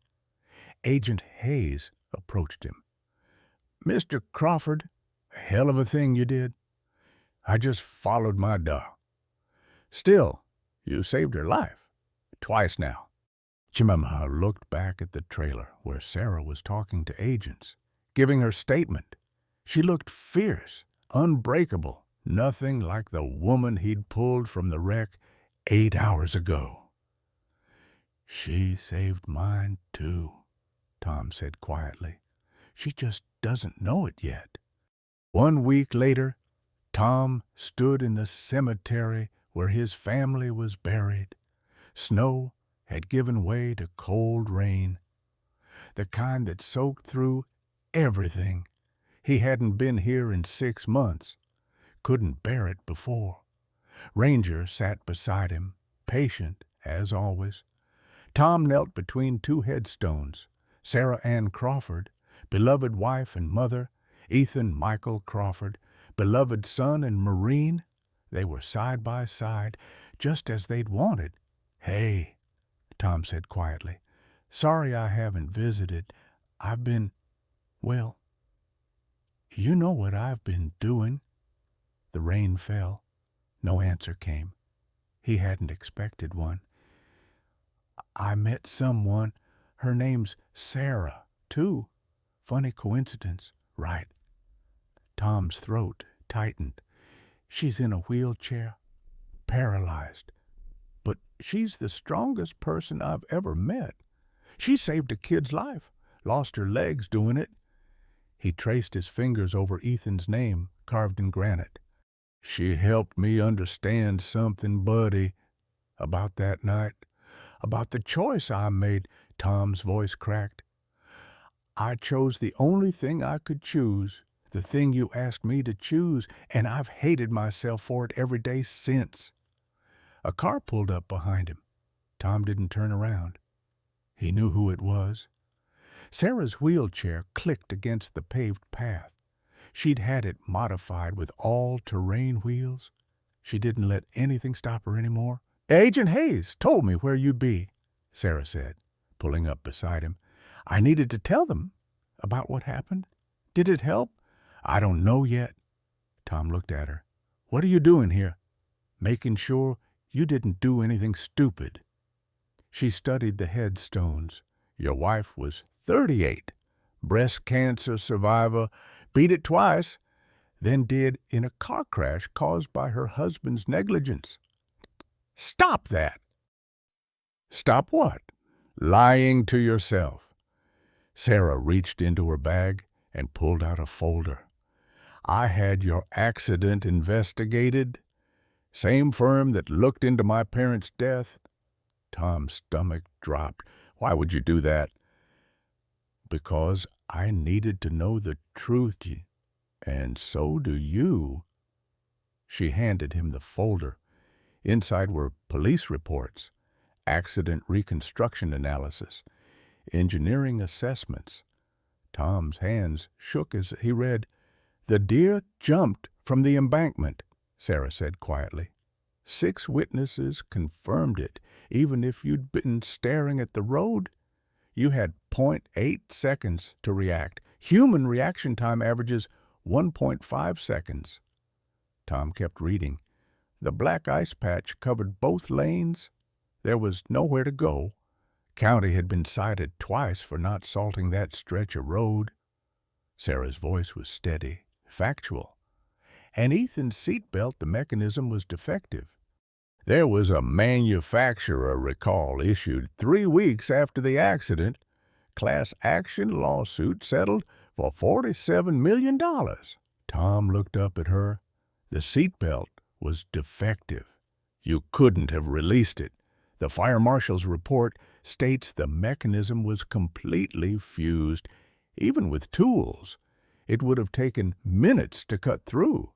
Agent Hayes approached him. "Mr. Crawford, a hell of a thing you did. I just followed my dog. Still, you saved her life. Twice now." Chimamha looked back at the trailer where Sarah was talking to agents, giving her statement. She looked fierce, unbreakable, nothing like the woman he'd pulled from the wreck 8 hours ago. "She saved mine, too," Tom said quietly. "She just doesn't know it yet." 1 week later, Tom stood in the cemetery where his family was buried. Snow had given way to cold rain, the kind that soaked through everything. He hadn't been here in 6 months, couldn't bear it before. Ranger sat beside him, patient as always. Tom knelt between two headstones. Sarah Ann Crawford, beloved wife and mother, Ethan Michael Crawford, beloved son and Marine. They were side by side, just as they'd wanted. "Hey," Tom said quietly. "Sorry I haven't visited. I've been, well, you know what I've been doing." The rain fell. No answer came. He hadn't expected one. "I met someone. Her name's Sarah, too. Funny coincidence, right?" Tom's throat tightened. "She's in a wheelchair, paralyzed. But she's the strongest person I've ever met. She saved a kid's life, lost her legs doing it." He traced his fingers over Ethan's name, carved in granite. "She helped me understand something, buddy, about that night, about the choice I made." Tom's voice cracked. "I chose the only thing I could choose, the thing you asked me to choose, and I've hated myself for it every day since." A car pulled up behind him. Tom didn't turn around. He knew who it was. Sarah's wheelchair clicked against the paved path. She'd had it modified with all-terrain wheels. She didn't let anything stop her anymore. "Agent Hayes told me where you'd be," Sarah said, pulling up beside him. "I needed to tell them about what happened. Did it help?" "I don't know yet." Tom looked at her. "What are you doing here?" "Making sure you didn't do anything stupid." She studied the headstones. "Your wife was 38, breast cancer survivor, beat it twice, then did in a car crash caused by her husband's negligence." "Stop that!" "Stop what?" "Lying to yourself." Sarah reached into her bag and pulled out a folder. "I had your accident investigated. Same firm that looked into my parents' death." Tom's stomach dropped. "Why would you do that?" "Because I needed to know the truth, and so do you." She handed him the folder. Inside were police reports, accident reconstruction analysis, engineering assessments. Tom's hands shook as he read. "The deer jumped from the embankment," Sarah said quietly. "6 witnesses confirmed it. Even if you'd been staring at the road, you had 0.8 seconds to react. Human reaction time averages 1.5 seconds. Tom kept reading. The black ice patch covered both lanes. There was nowhere to go. County had been cited twice for not salting that stretch of road. Sarah's voice was steady, factual. And Ethan's seatbelt, the mechanism was defective. There was a manufacturer recall issued 3 weeks after the accident. Class action lawsuit settled for $47 million. Tom looked up at her. The seatbelt was defective. You couldn't have released it. The fire marshal's report states the mechanism was completely fused. Even with tools, it would have taken minutes to cut through.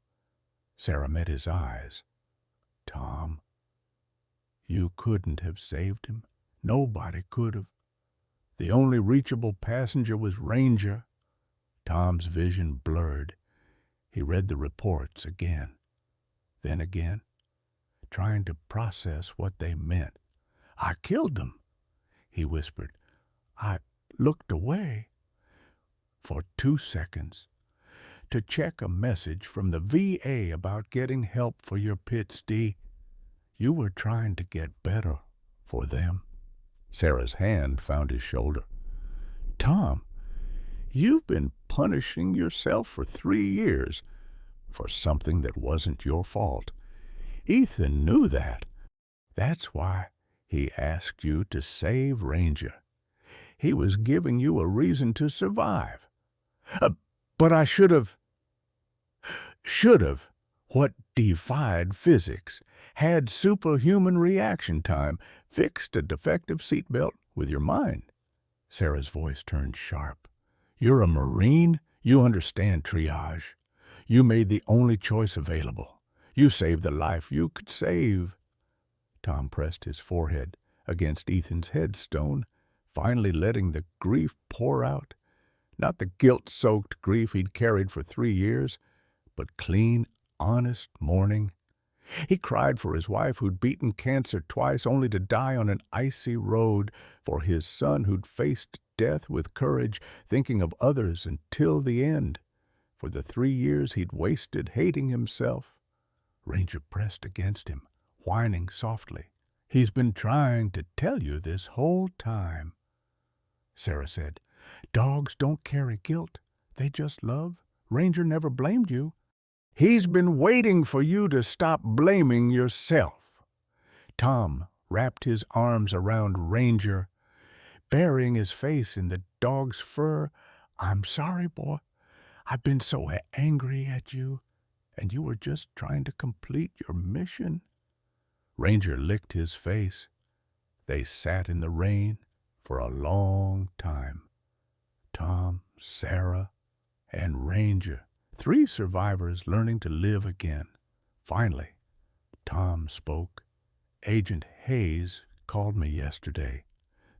Sarah met his eyes. Tom, you couldn't have saved him. Nobody could have. The only reachable passenger was Ranger. Tom's vision blurred. He read the reports again, then again, trying to process what they meant. I killed them, he whispered. I looked away for 2 seconds to check a message from the VA about getting help for your pits, D. You were trying to get better for them. Sarah's hand found his shoulder. Tom, you've been punishing yourself for 3 years for something that wasn't your fault. Ethan knew that. That's why he asked you to save Ranger. He was giving you a reason to survive. But I should have. What defied physics, had superhuman reaction time, fixed a defective seatbelt with your mind. Sarah's voice turned sharp. You're a Marine. You understand triage. You made the only choice available. You saved the life you could save. Tom pressed his forehead against Ethan's headstone, finally letting the grief pour out. Not the guilt-soaked grief he'd carried for 3 years, but clean, honest mourning. He cried for his wife who'd beaten cancer twice only to die on an icy road, for his son who'd faced death with courage, thinking of others until the end, for the 3 years he'd wasted hating himself. Ranger pressed against him, whining softly. "He's been trying to tell you this whole time." Sarah said, "Dogs don't carry guilt. They just love. Ranger never blamed you." "He's been waiting for you to stop blaming yourself." Tom wrapped his arms around Ranger, burying his face in the dog's fur. "I'm sorry, boy. I've been so angry at you, and you were just trying to complete your mission." Ranger licked his face. They sat in the rain for a long time. Tom, Sarah, and Ranger, 3 survivors learning to live again. Finally, Tom spoke. "Agent Hayes called me yesterday.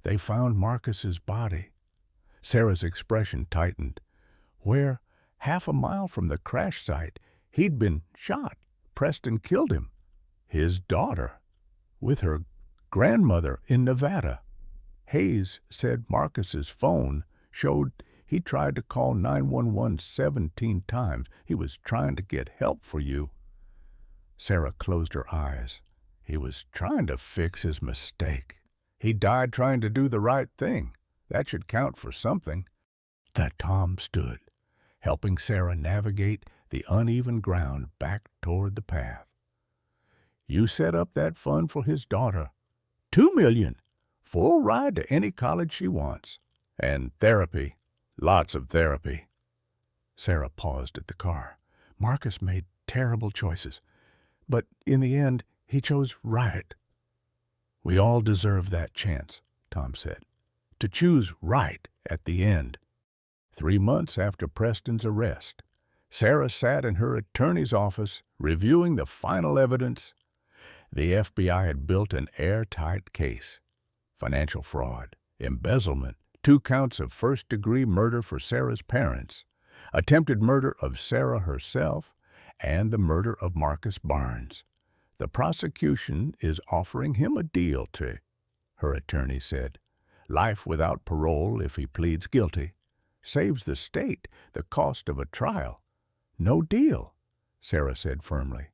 They found Marcus's body." Sarah's expression tightened. "Where, half a mile from the crash site, he'd been shot. Preston killed him. His daughter, with her grandmother in Nevada." Hayes said Marcus's phone showed he tried to call 911 17 times. "He was trying to get help for you." Sarah closed her eyes. "He was trying to fix his mistake. He died trying to do the right thing. That should count for something." That Tom stood, helping Sarah navigate the uneven ground back toward the path. "You set up that fund for his daughter. $2 million. Full ride to any college she wants. And therapy. Lots of therapy." Sarah paused at the car. "Marcus made terrible choices, but in the end, he chose right." "We all deserve that chance," Tom said, "to choose right at the end." 3 months after Preston's arrest, Sarah sat in her attorney's office reviewing the final evidence. The FBI had built an airtight case. Financial fraud, embezzlement, 2 counts of first-degree murder for Sarah's parents, attempted murder of Sarah herself, and the murder of Marcus Barnes. "The prosecution is offering him a deal to," her attorney said. "Life without parole if he pleads guilty. Saves the state the cost of a trial." "No deal," Sarah said firmly.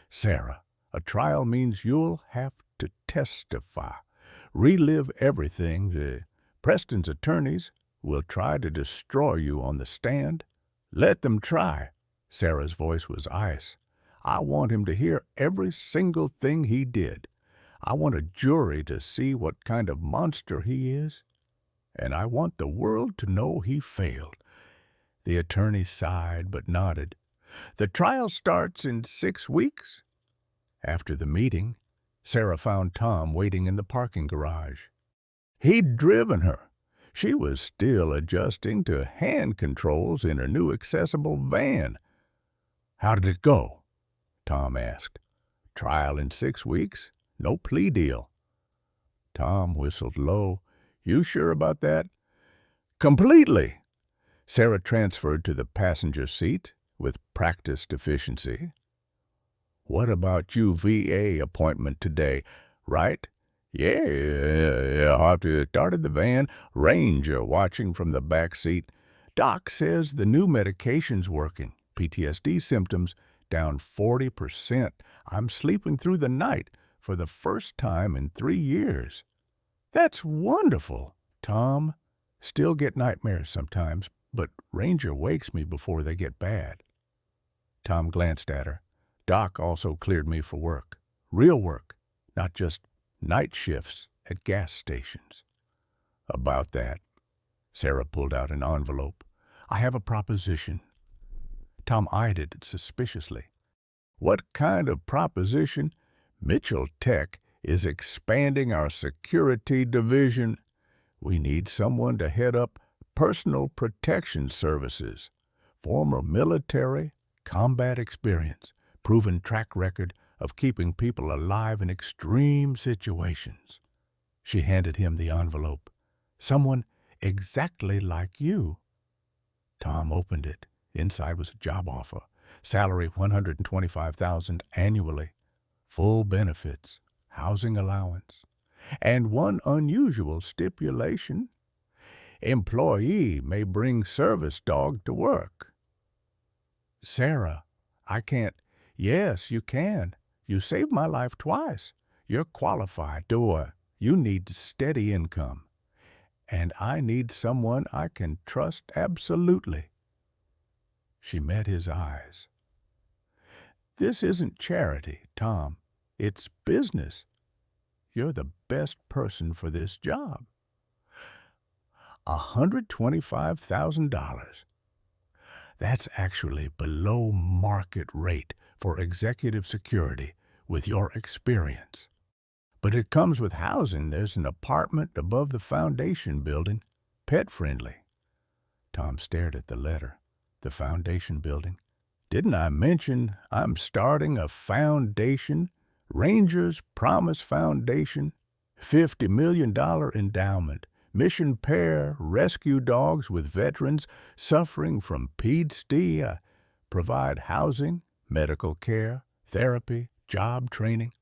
"Sarah, a trial means you'll have to testify, relive everything. Preston's attorneys will try to destroy you on the stand." "Let them try." Sarah's voice was ice. "I want him to hear every single thing he did. I want a jury to see what kind of monster he is. And I want the world to know he failed." The attorney sighed but nodded. "The trial starts in 6 weeks." After the meeting, Sarah found Tom waiting in the parking garage. He'd driven her. She was still adjusting to hand controls in her new accessible van. "How did it go?" Tom asked. "Trial in 6 weeks. No plea deal." Tom whistled low. "You sure about that?" "Completely." Sarah transferred to the passenger seat with practiced efficiency. "What about you VA appointment today, right?" Yeah, after started the van, Ranger watching from the back seat. "Doc says the new medication's working. PTSD symptoms down 40%. I'm sleeping through the night for the first time in 3 years." "That's wonderful." "Tom, still get nightmares sometimes, but Ranger wakes me before they get bad." Tom glanced at her. "Doc also cleared me for work. Real work, not just night shifts at gas stations." "About that." Sarah pulled out an envelope. "I have a proposition." Tom eyed it suspiciously. "What kind of proposition?" "Mitchell Tech is expanding our security division. We need someone to head up personal protection services. Former military, combat experience, proven track record of keeping people alive in extreme situations. She handed him the envelope. Someone exactly like you. Tom opened it. Inside was a job offer. Salary $125,000 annually. Full benefits. Housing allowance. And one unusual stipulation. Employee may bring service dog to work. Sarah, I can't. Yes, you can. You saved my life twice. You're qualified. You need steady income. And I need someone I can trust absolutely. She met his eyes. This isn't charity, Tom. It's business. You're the best person for this job. $125,000. That's actually below market rate for executive security with your experience. But it comes with housing. There's an apartment above the foundation building, pet-friendly. Tom stared at the letter. The foundation building. Didn't I mention I'm starting a foundation? Rangers Promise Foundation, $50 million endowment. Mission pair rescue dogs with veterans suffering from PTSD. Provide housing, medical care, therapy, job training.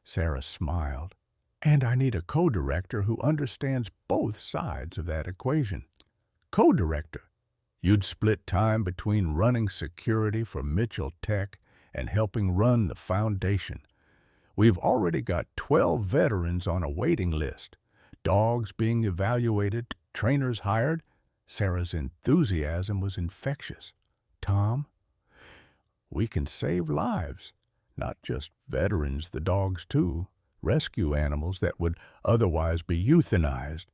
Sarah smiled. And I need a co-director who understands both sides of that equation. Co-director. You'd split time between running security for Mitchell Tech and helping run the foundation. We've already got 12 veterans on a waiting list. Dogs being evaluated, trainers hired. Sarah's enthusiasm was infectious. Tom, we can save lives. Not just veterans, the dogs too. Rescue animals that would otherwise be euthanized.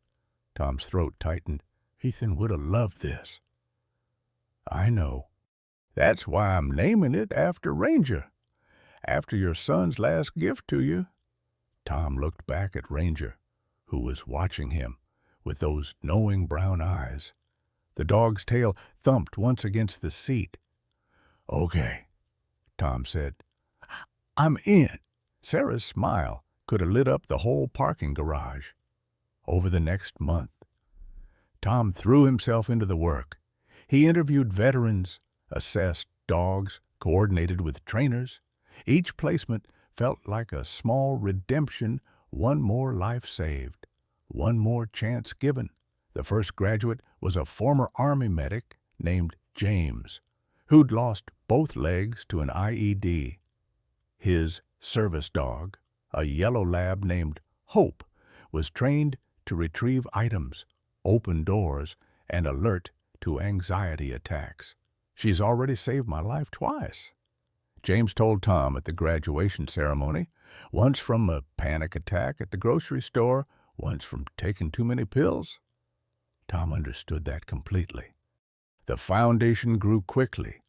Tom's throat tightened. Ethan would have loved this. I know. That's why I'm naming it after Ranger. After your son's last gift to you. Tom looked back at Ranger, who was watching him with those knowing brown eyes. The dog's tail thumped once against the seat. Okay, Tom said. I'm in. Sarah's smile could have lit up the whole parking garage. Over the next month, Tom threw himself into the work. He interviewed veterans, assessed dogs, coordinated with trainers. Each placement felt like a small redemption, one more life saved, one more chance given. The first graduate was a former Army medic named James, who'd lost both legs to an IED. His service dog, a yellow lab named Hope, was trained to retrieve items, open doors, and alert to anxiety attacks. She's already saved my life twice. James told Tom at the graduation ceremony, once from a panic attack at the grocery store, once from taking too many pills. Tom understood that completely. The foundation grew quickly.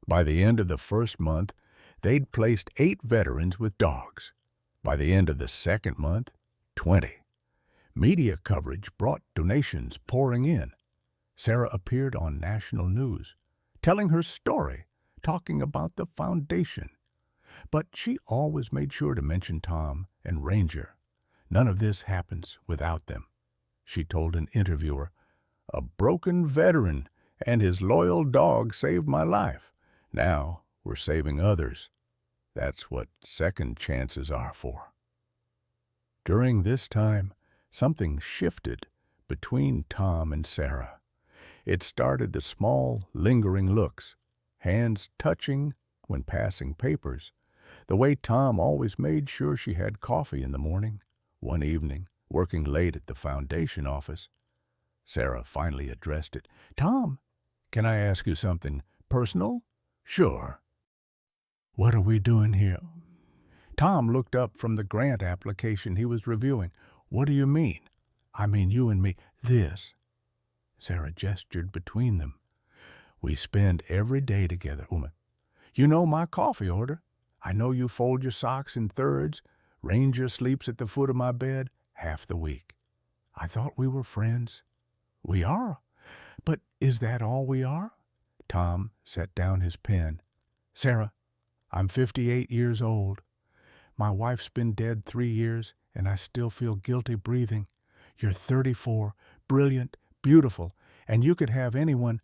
By the end of the first month, they'd placed 8 veterans with dogs. By the end of the second month, 20. Media coverage brought donations pouring in. Sarah appeared on national news, telling her story, talking about the foundation. But she always made sure to mention Tom and Ranger. None of this happens without them. She told an interviewer, a broken veteran and his loyal dog saved my life. Now we're saving others. That's what second chances are for. During this time, something shifted between Tom and Sarah. It started the small, lingering looks, hands touching when passing papers, the way Tom always made sure she had coffee in the morning. One evening, working late at the foundation office, Sarah finally addressed it. Tom, can I ask you something personal? Sure. What are we doing here? Tom looked up from the grant application he was reviewing. What do you mean? I mean you and me. This. Sarah gestured between them. We spend every day together, Uma. You know my coffee order. I know you fold your socks in thirds. Ranger sleeps at the foot of my bed half the week. I thought we were friends. We are. But is that all we are? Tom set down his pen. Sarah, I'm 58 years old. My wife's been dead 3 years, and I still feel guilty breathing. You're 34, brilliant, beautiful, and you could have anyone.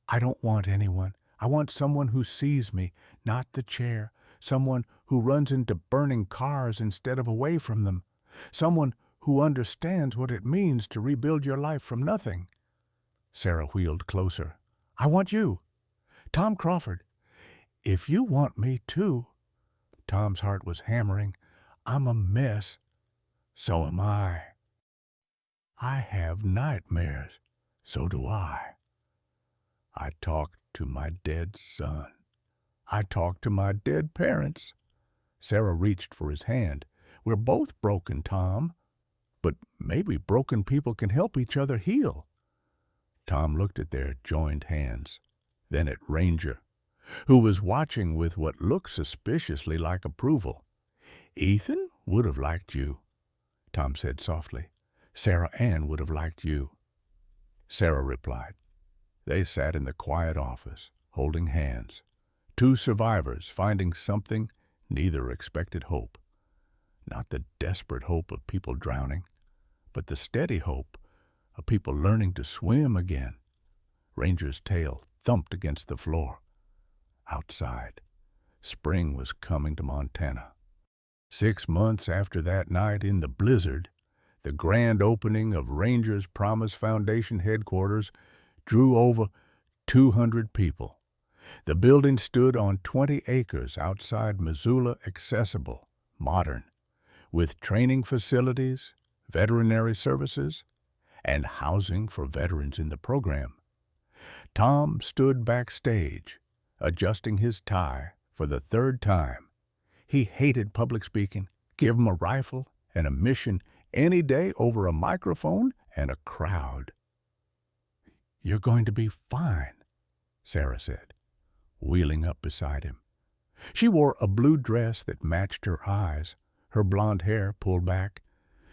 I don't want anyone. I want someone who sees me, not the chair. Someone who runs into burning cars instead of away from them. Someone who understands what it means to rebuild your life from nothing. Sarah wheeled closer. I want you. Tom Crawford. If you want me too. Tom's heart was hammering. I'm a mess. So am I. I have nightmares. So do I. I talked to my dead son. I talked to my dead parents. Sarah reached for his hand. We're both broken, Tom. But maybe broken people can help each other heal. Tom looked at their joined hands, then at Ranger, who was watching with what looked suspiciously like approval. Ethan would have liked you, Tom said softly. Sarah Ann would have liked you. Sarah replied. They sat in the quiet office, holding hands. Two survivors finding something neither expected hope. Not the desperate hope of people drowning, but the steady hope of people learning to swim again. Ranger's tail thumped against the floor. Outside, spring was coming to Montana. 6 months after that night in the blizzard, the grand opening of Ranger's Promise Foundation headquarters drew over 200 people. The building stood on 20 acres outside Missoula, accessible, modern, with training facilities, veterinary services, and housing for veterans in the program. Tom stood backstage, adjusting his tie for the third time. He hated public speaking. Give him a rifle and a mission any day over a microphone and a crowd. You're going to be fine, Sarah said, wheeling up beside him. She wore a blue dress that matched her eyes, her blonde hair pulled back.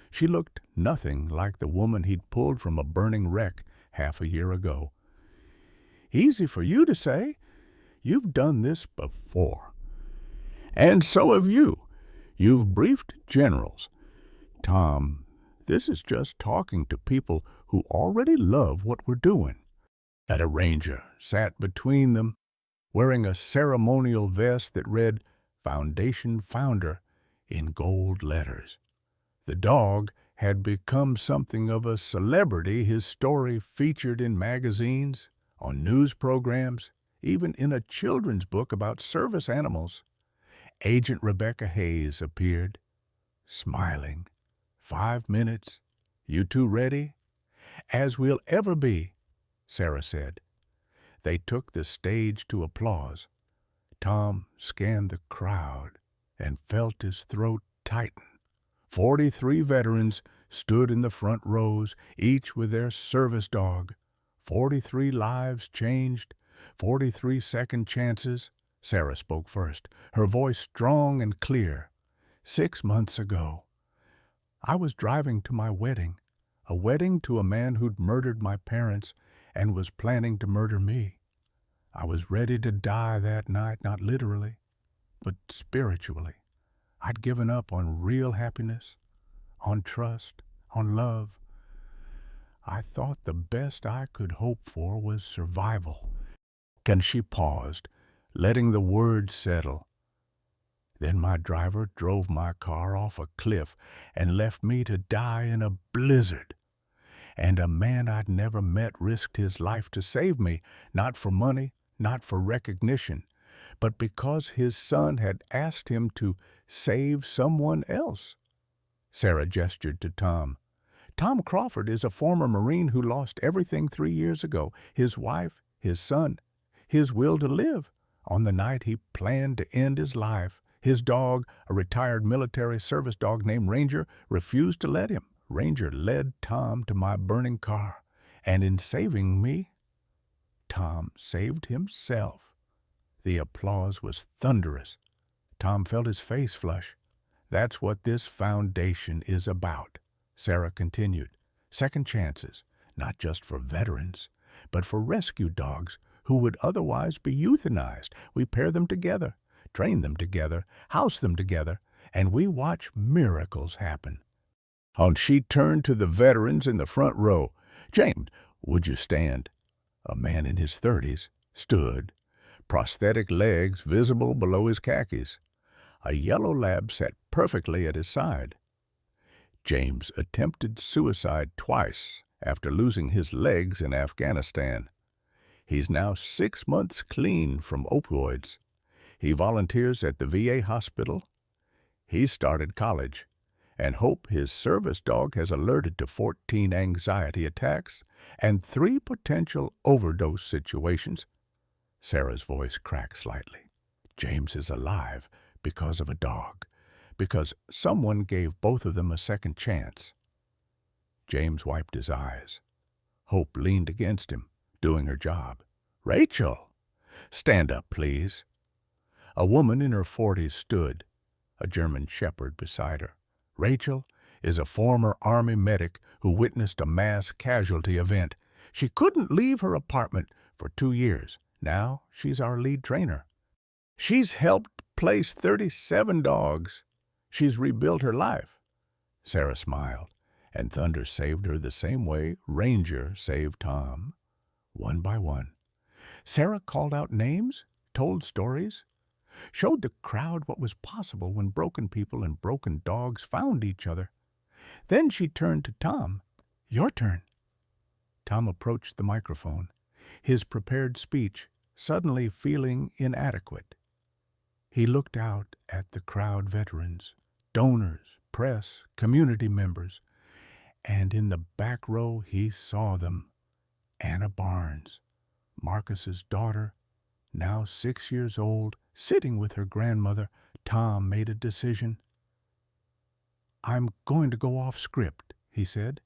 She looked nothing like the woman he'd pulled from a burning wreck half a year ago. Easy for you to say. You've done this before. And so have you. You've briefed generals. Tom, this is just talking to people who already love what we're doing. A ranger sat between them, wearing a ceremonial vest that read Foundation Founder in gold letters. The dog had become something of a celebrity, his story featured in magazines, on news programs, even in a children's book about service animals. Agent Rebecca Hayes appeared, smiling. 5 minutes. You two ready? As we'll ever be, Sarah said. They took the stage to applause. Tom scanned the crowd and felt his throat tighten. 43 veterans stood in the front rows, each with their service dog. 43 lives changed, 43 second chances. Sarah spoke first, her voice strong and clear. 6 months ago, I was driving to my wedding, a wedding to a man who'd murdered my parents and was planning to murder me. I was ready to die that night, not literally, but spiritually. I'd given up on real happiness, on trust, on love. I thought the best I could hope for was survival. And she paused, letting the words settle. Then my driver drove my car off a cliff and left me to die in a blizzard. And a man I'd never met risked his life to save me, not for money, not for recognition, but because his son had asked him to save someone else. Sarah gestured to Tom. Tom Crawford is a former Marine who lost everything 3 years ago, his wife, his son, his will to live. On the night he planned to end his life, his dog, a retired military service dog named Ranger, refused to let him. Ranger led Tom to my burning car, and in saving me, Tom saved himself. The applause was thunderous. Tom felt his face flush. That's what this foundation is about, Sarah continued. Second chances, not just for veterans, but for rescue dogs who would otherwise be euthanized. We pair them together. train them together, house them together, and we watch miracles happen. And she turned to the veterans in the front row. "James, would you stand?" A man in his 30s stood, prosthetic legs visible below his khakis. A yellow lab sat perfectly at his side. James attempted suicide twice after losing his legs in Afghanistan. He's now 6 months clean from opioids. He volunteers at the VA hospital. He started college, and Hope, his service dog, has alerted to 14 anxiety attacks and 3 potential overdose situations. Sarah's voice cracked slightly. James is alive because of a dog, because someone gave both of them a second chance. James wiped his eyes. Hope leaned against him, doing her job. "Rachel! Stand up, please." A woman in her 40s stood, a German shepherd beside her. Rachel is a former Army medic who witnessed a mass casualty event. She couldn't leave her apartment for 2 years. Now she's our lead trainer. She's helped place 37 dogs. She's rebuilt her life. Sarah smiled, and Thunder saved her the same way Ranger saved Tom, one by one. Sarah called out names, told stories, showed the crowd what was possible when broken people and broken dogs found each other. Then she turned to Tom. "Your turn." Tom approached the microphone, his prepared speech suddenly feeling inadequate. He looked out at the crowd, veterans, donors, press, community members, and in the back row he saw them. Anna Barnes, Marcus's daughter, now 6 years old, sitting with her grandmother. Tom made a decision. "I'm going to go off script," he said,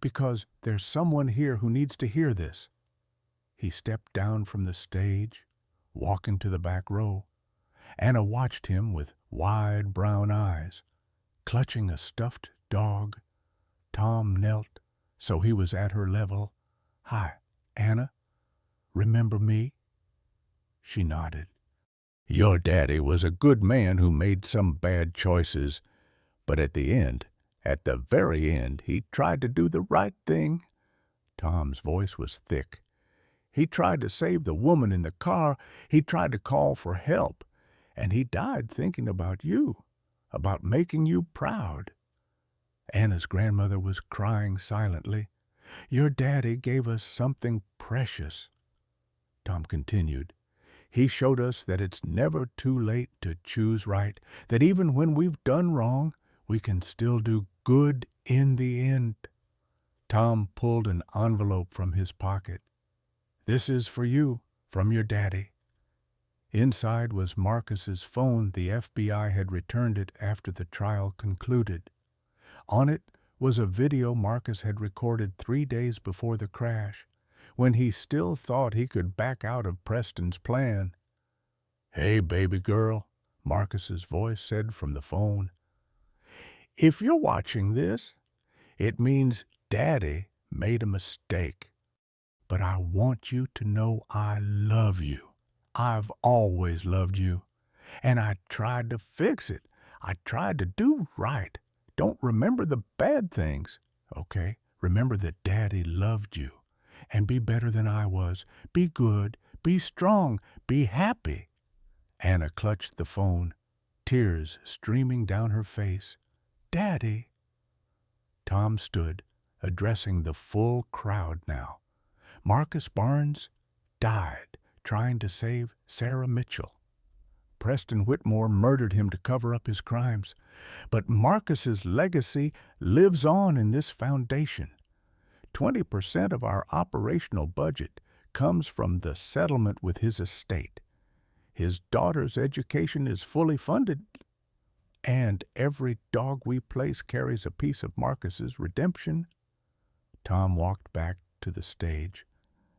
"because there's someone here who needs to hear this." He stepped down from the stage, walking to the back row. Anna watched him with wide brown eyes, clutching a stuffed dog. Tom knelt, so he was at her level. "Hi, Anna. Remember me?" She nodded. "Your daddy was a good man who made some bad choices, but at the very end, he tried to do the right thing." Tom's voice was thick. "He tried to save the woman in the car. He tried to call for help. And he died thinking about you, about making you proud." Anna's grandmother was crying silently. "Your daddy gave us something precious." Tom continued. "He showed us that it's never too late to choose right, that even when we've done wrong, we can still do good in the end." Tom pulled an envelope from his pocket. "This is for you, from your daddy." Inside was Marcus's phone. The FBI had returned it after the trial concluded. On it was a video Marcus had recorded 3 days before the crash, when he still thought he could back out of Preston's plan. "Hey, baby girl," Marcus's voice said from the phone. "If you're watching this, it means Daddy made a mistake. But I want you to know I love you. I've always loved you. And I tried to fix it. I tried to do right. Don't remember the bad things, okay? Remember that Daddy loved you. And be better than I was. Be good. Be strong. Be happy." Anna clutched the phone, tears streaming down her face. "Daddy." Tom stood, addressing the full crowd now. Marcus Barnes died trying to save Sarah Mitchell. Preston Whitmore murdered him to cover up his crimes. But Marcus's legacy lives on in this foundation. 20% of our operational budget comes from the settlement with his estate. His daughter's education is fully funded, and every dog we place carries a piece of Marcus's redemption. Tom walked back to the stage.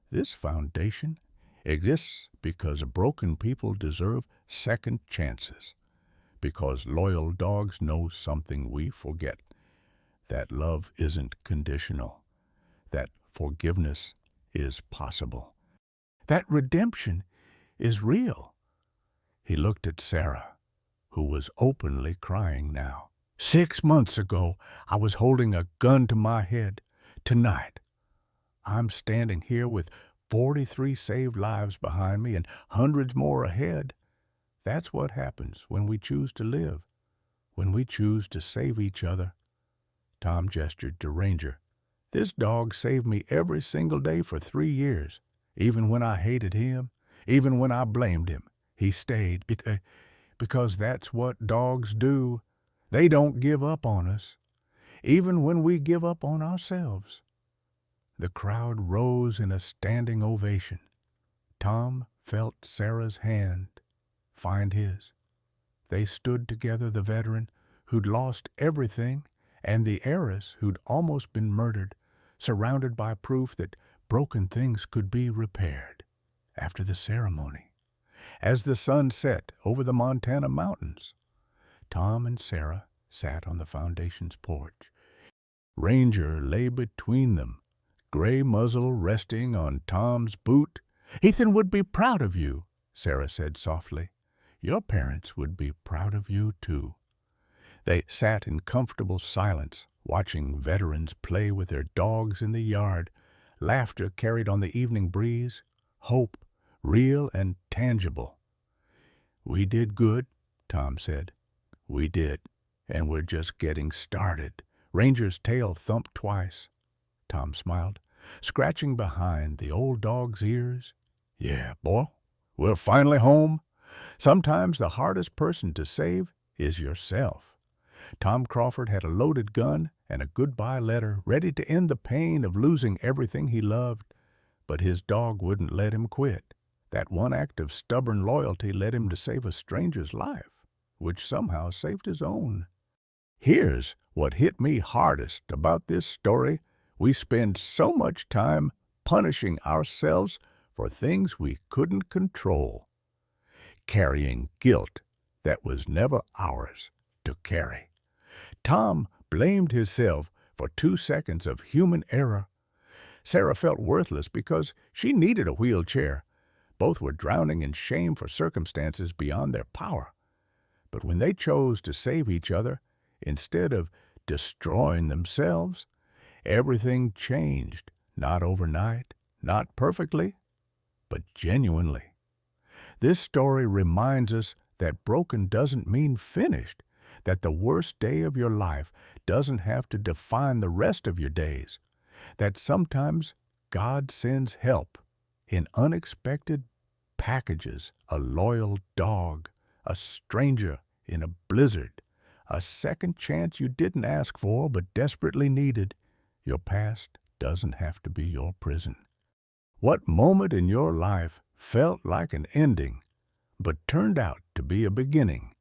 This foundation exists because broken people deserve second chances, because loyal dogs know something we forget, that love isn't conditional, that forgiveness is possible, that redemption is real. He looked at Sarah, who was openly crying now. 6 months ago, I was holding a gun to my head. Tonight, I'm standing here with 43 saved lives behind me and hundreds more ahead. That's what happens when we choose to live, when we choose to save each other. Tom gestured to Ranger. This dog saved me every single day for 3 years. Even when I hated him, even when I blamed him, he stayed. Because that's what dogs do. They don't give up on us, even when we give up on ourselves. The crowd rose in a standing ovation. Tom felt Sarah's hand find his. They stood together, the veteran who'd lost everything and the heiress who'd almost been murdered, surrounded by proof that broken things could be repaired. After the ceremony, as the sun set over the Montana mountains, Tom and Sarah sat on the foundation's porch. Ranger lay between them, gray muzzle resting on Tom's boot. Ethan would be proud of you, Sarah said softly. Your parents would be proud of you, too. They sat in comfortable silence, watching veterans play with their dogs in the yard. Laughter carried on the evening breeze, hope, real and tangible. We did good, Tom said. We did, and we're just getting started. Ranger's tail thumped twice. Tom smiled, scratching behind the old dog's ears. Yeah, boy, we're finally home. Sometimes the hardest person to save is yourself. Tom Crawford had a loaded gun and a goodbye letter ready to end the pain of losing everything he loved, but his dog wouldn't let him quit. That one act of stubborn loyalty led him to save a stranger's life, which somehow saved his own. Here's what hit me hardest about this story. We spend so much time punishing ourselves for things we couldn't control, carrying guilt that was never ours to carry. Tom blamed himself for 2 seconds of human error. Sarah felt worthless because she needed a wheelchair. Both were drowning in shame for circumstances beyond their power. But when they chose to save each other, instead of destroying themselves, everything changed, not overnight, not perfectly, but genuinely. This story reminds us that broken doesn't mean finished, that the worst day of your life doesn't have to define the rest of your days, that sometimes God sends help in unexpected packages, a loyal dog, a stranger in a blizzard, a second chance you didn't ask for but desperately needed. Your past doesn't have to be your prison. What moment in your life felt like an ending but turned out to be a beginning?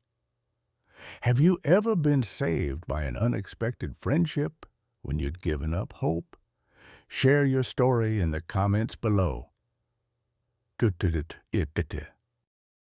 Have you ever been saved by an unexpected friendship when you'd given up hope? Share your story in the comments below.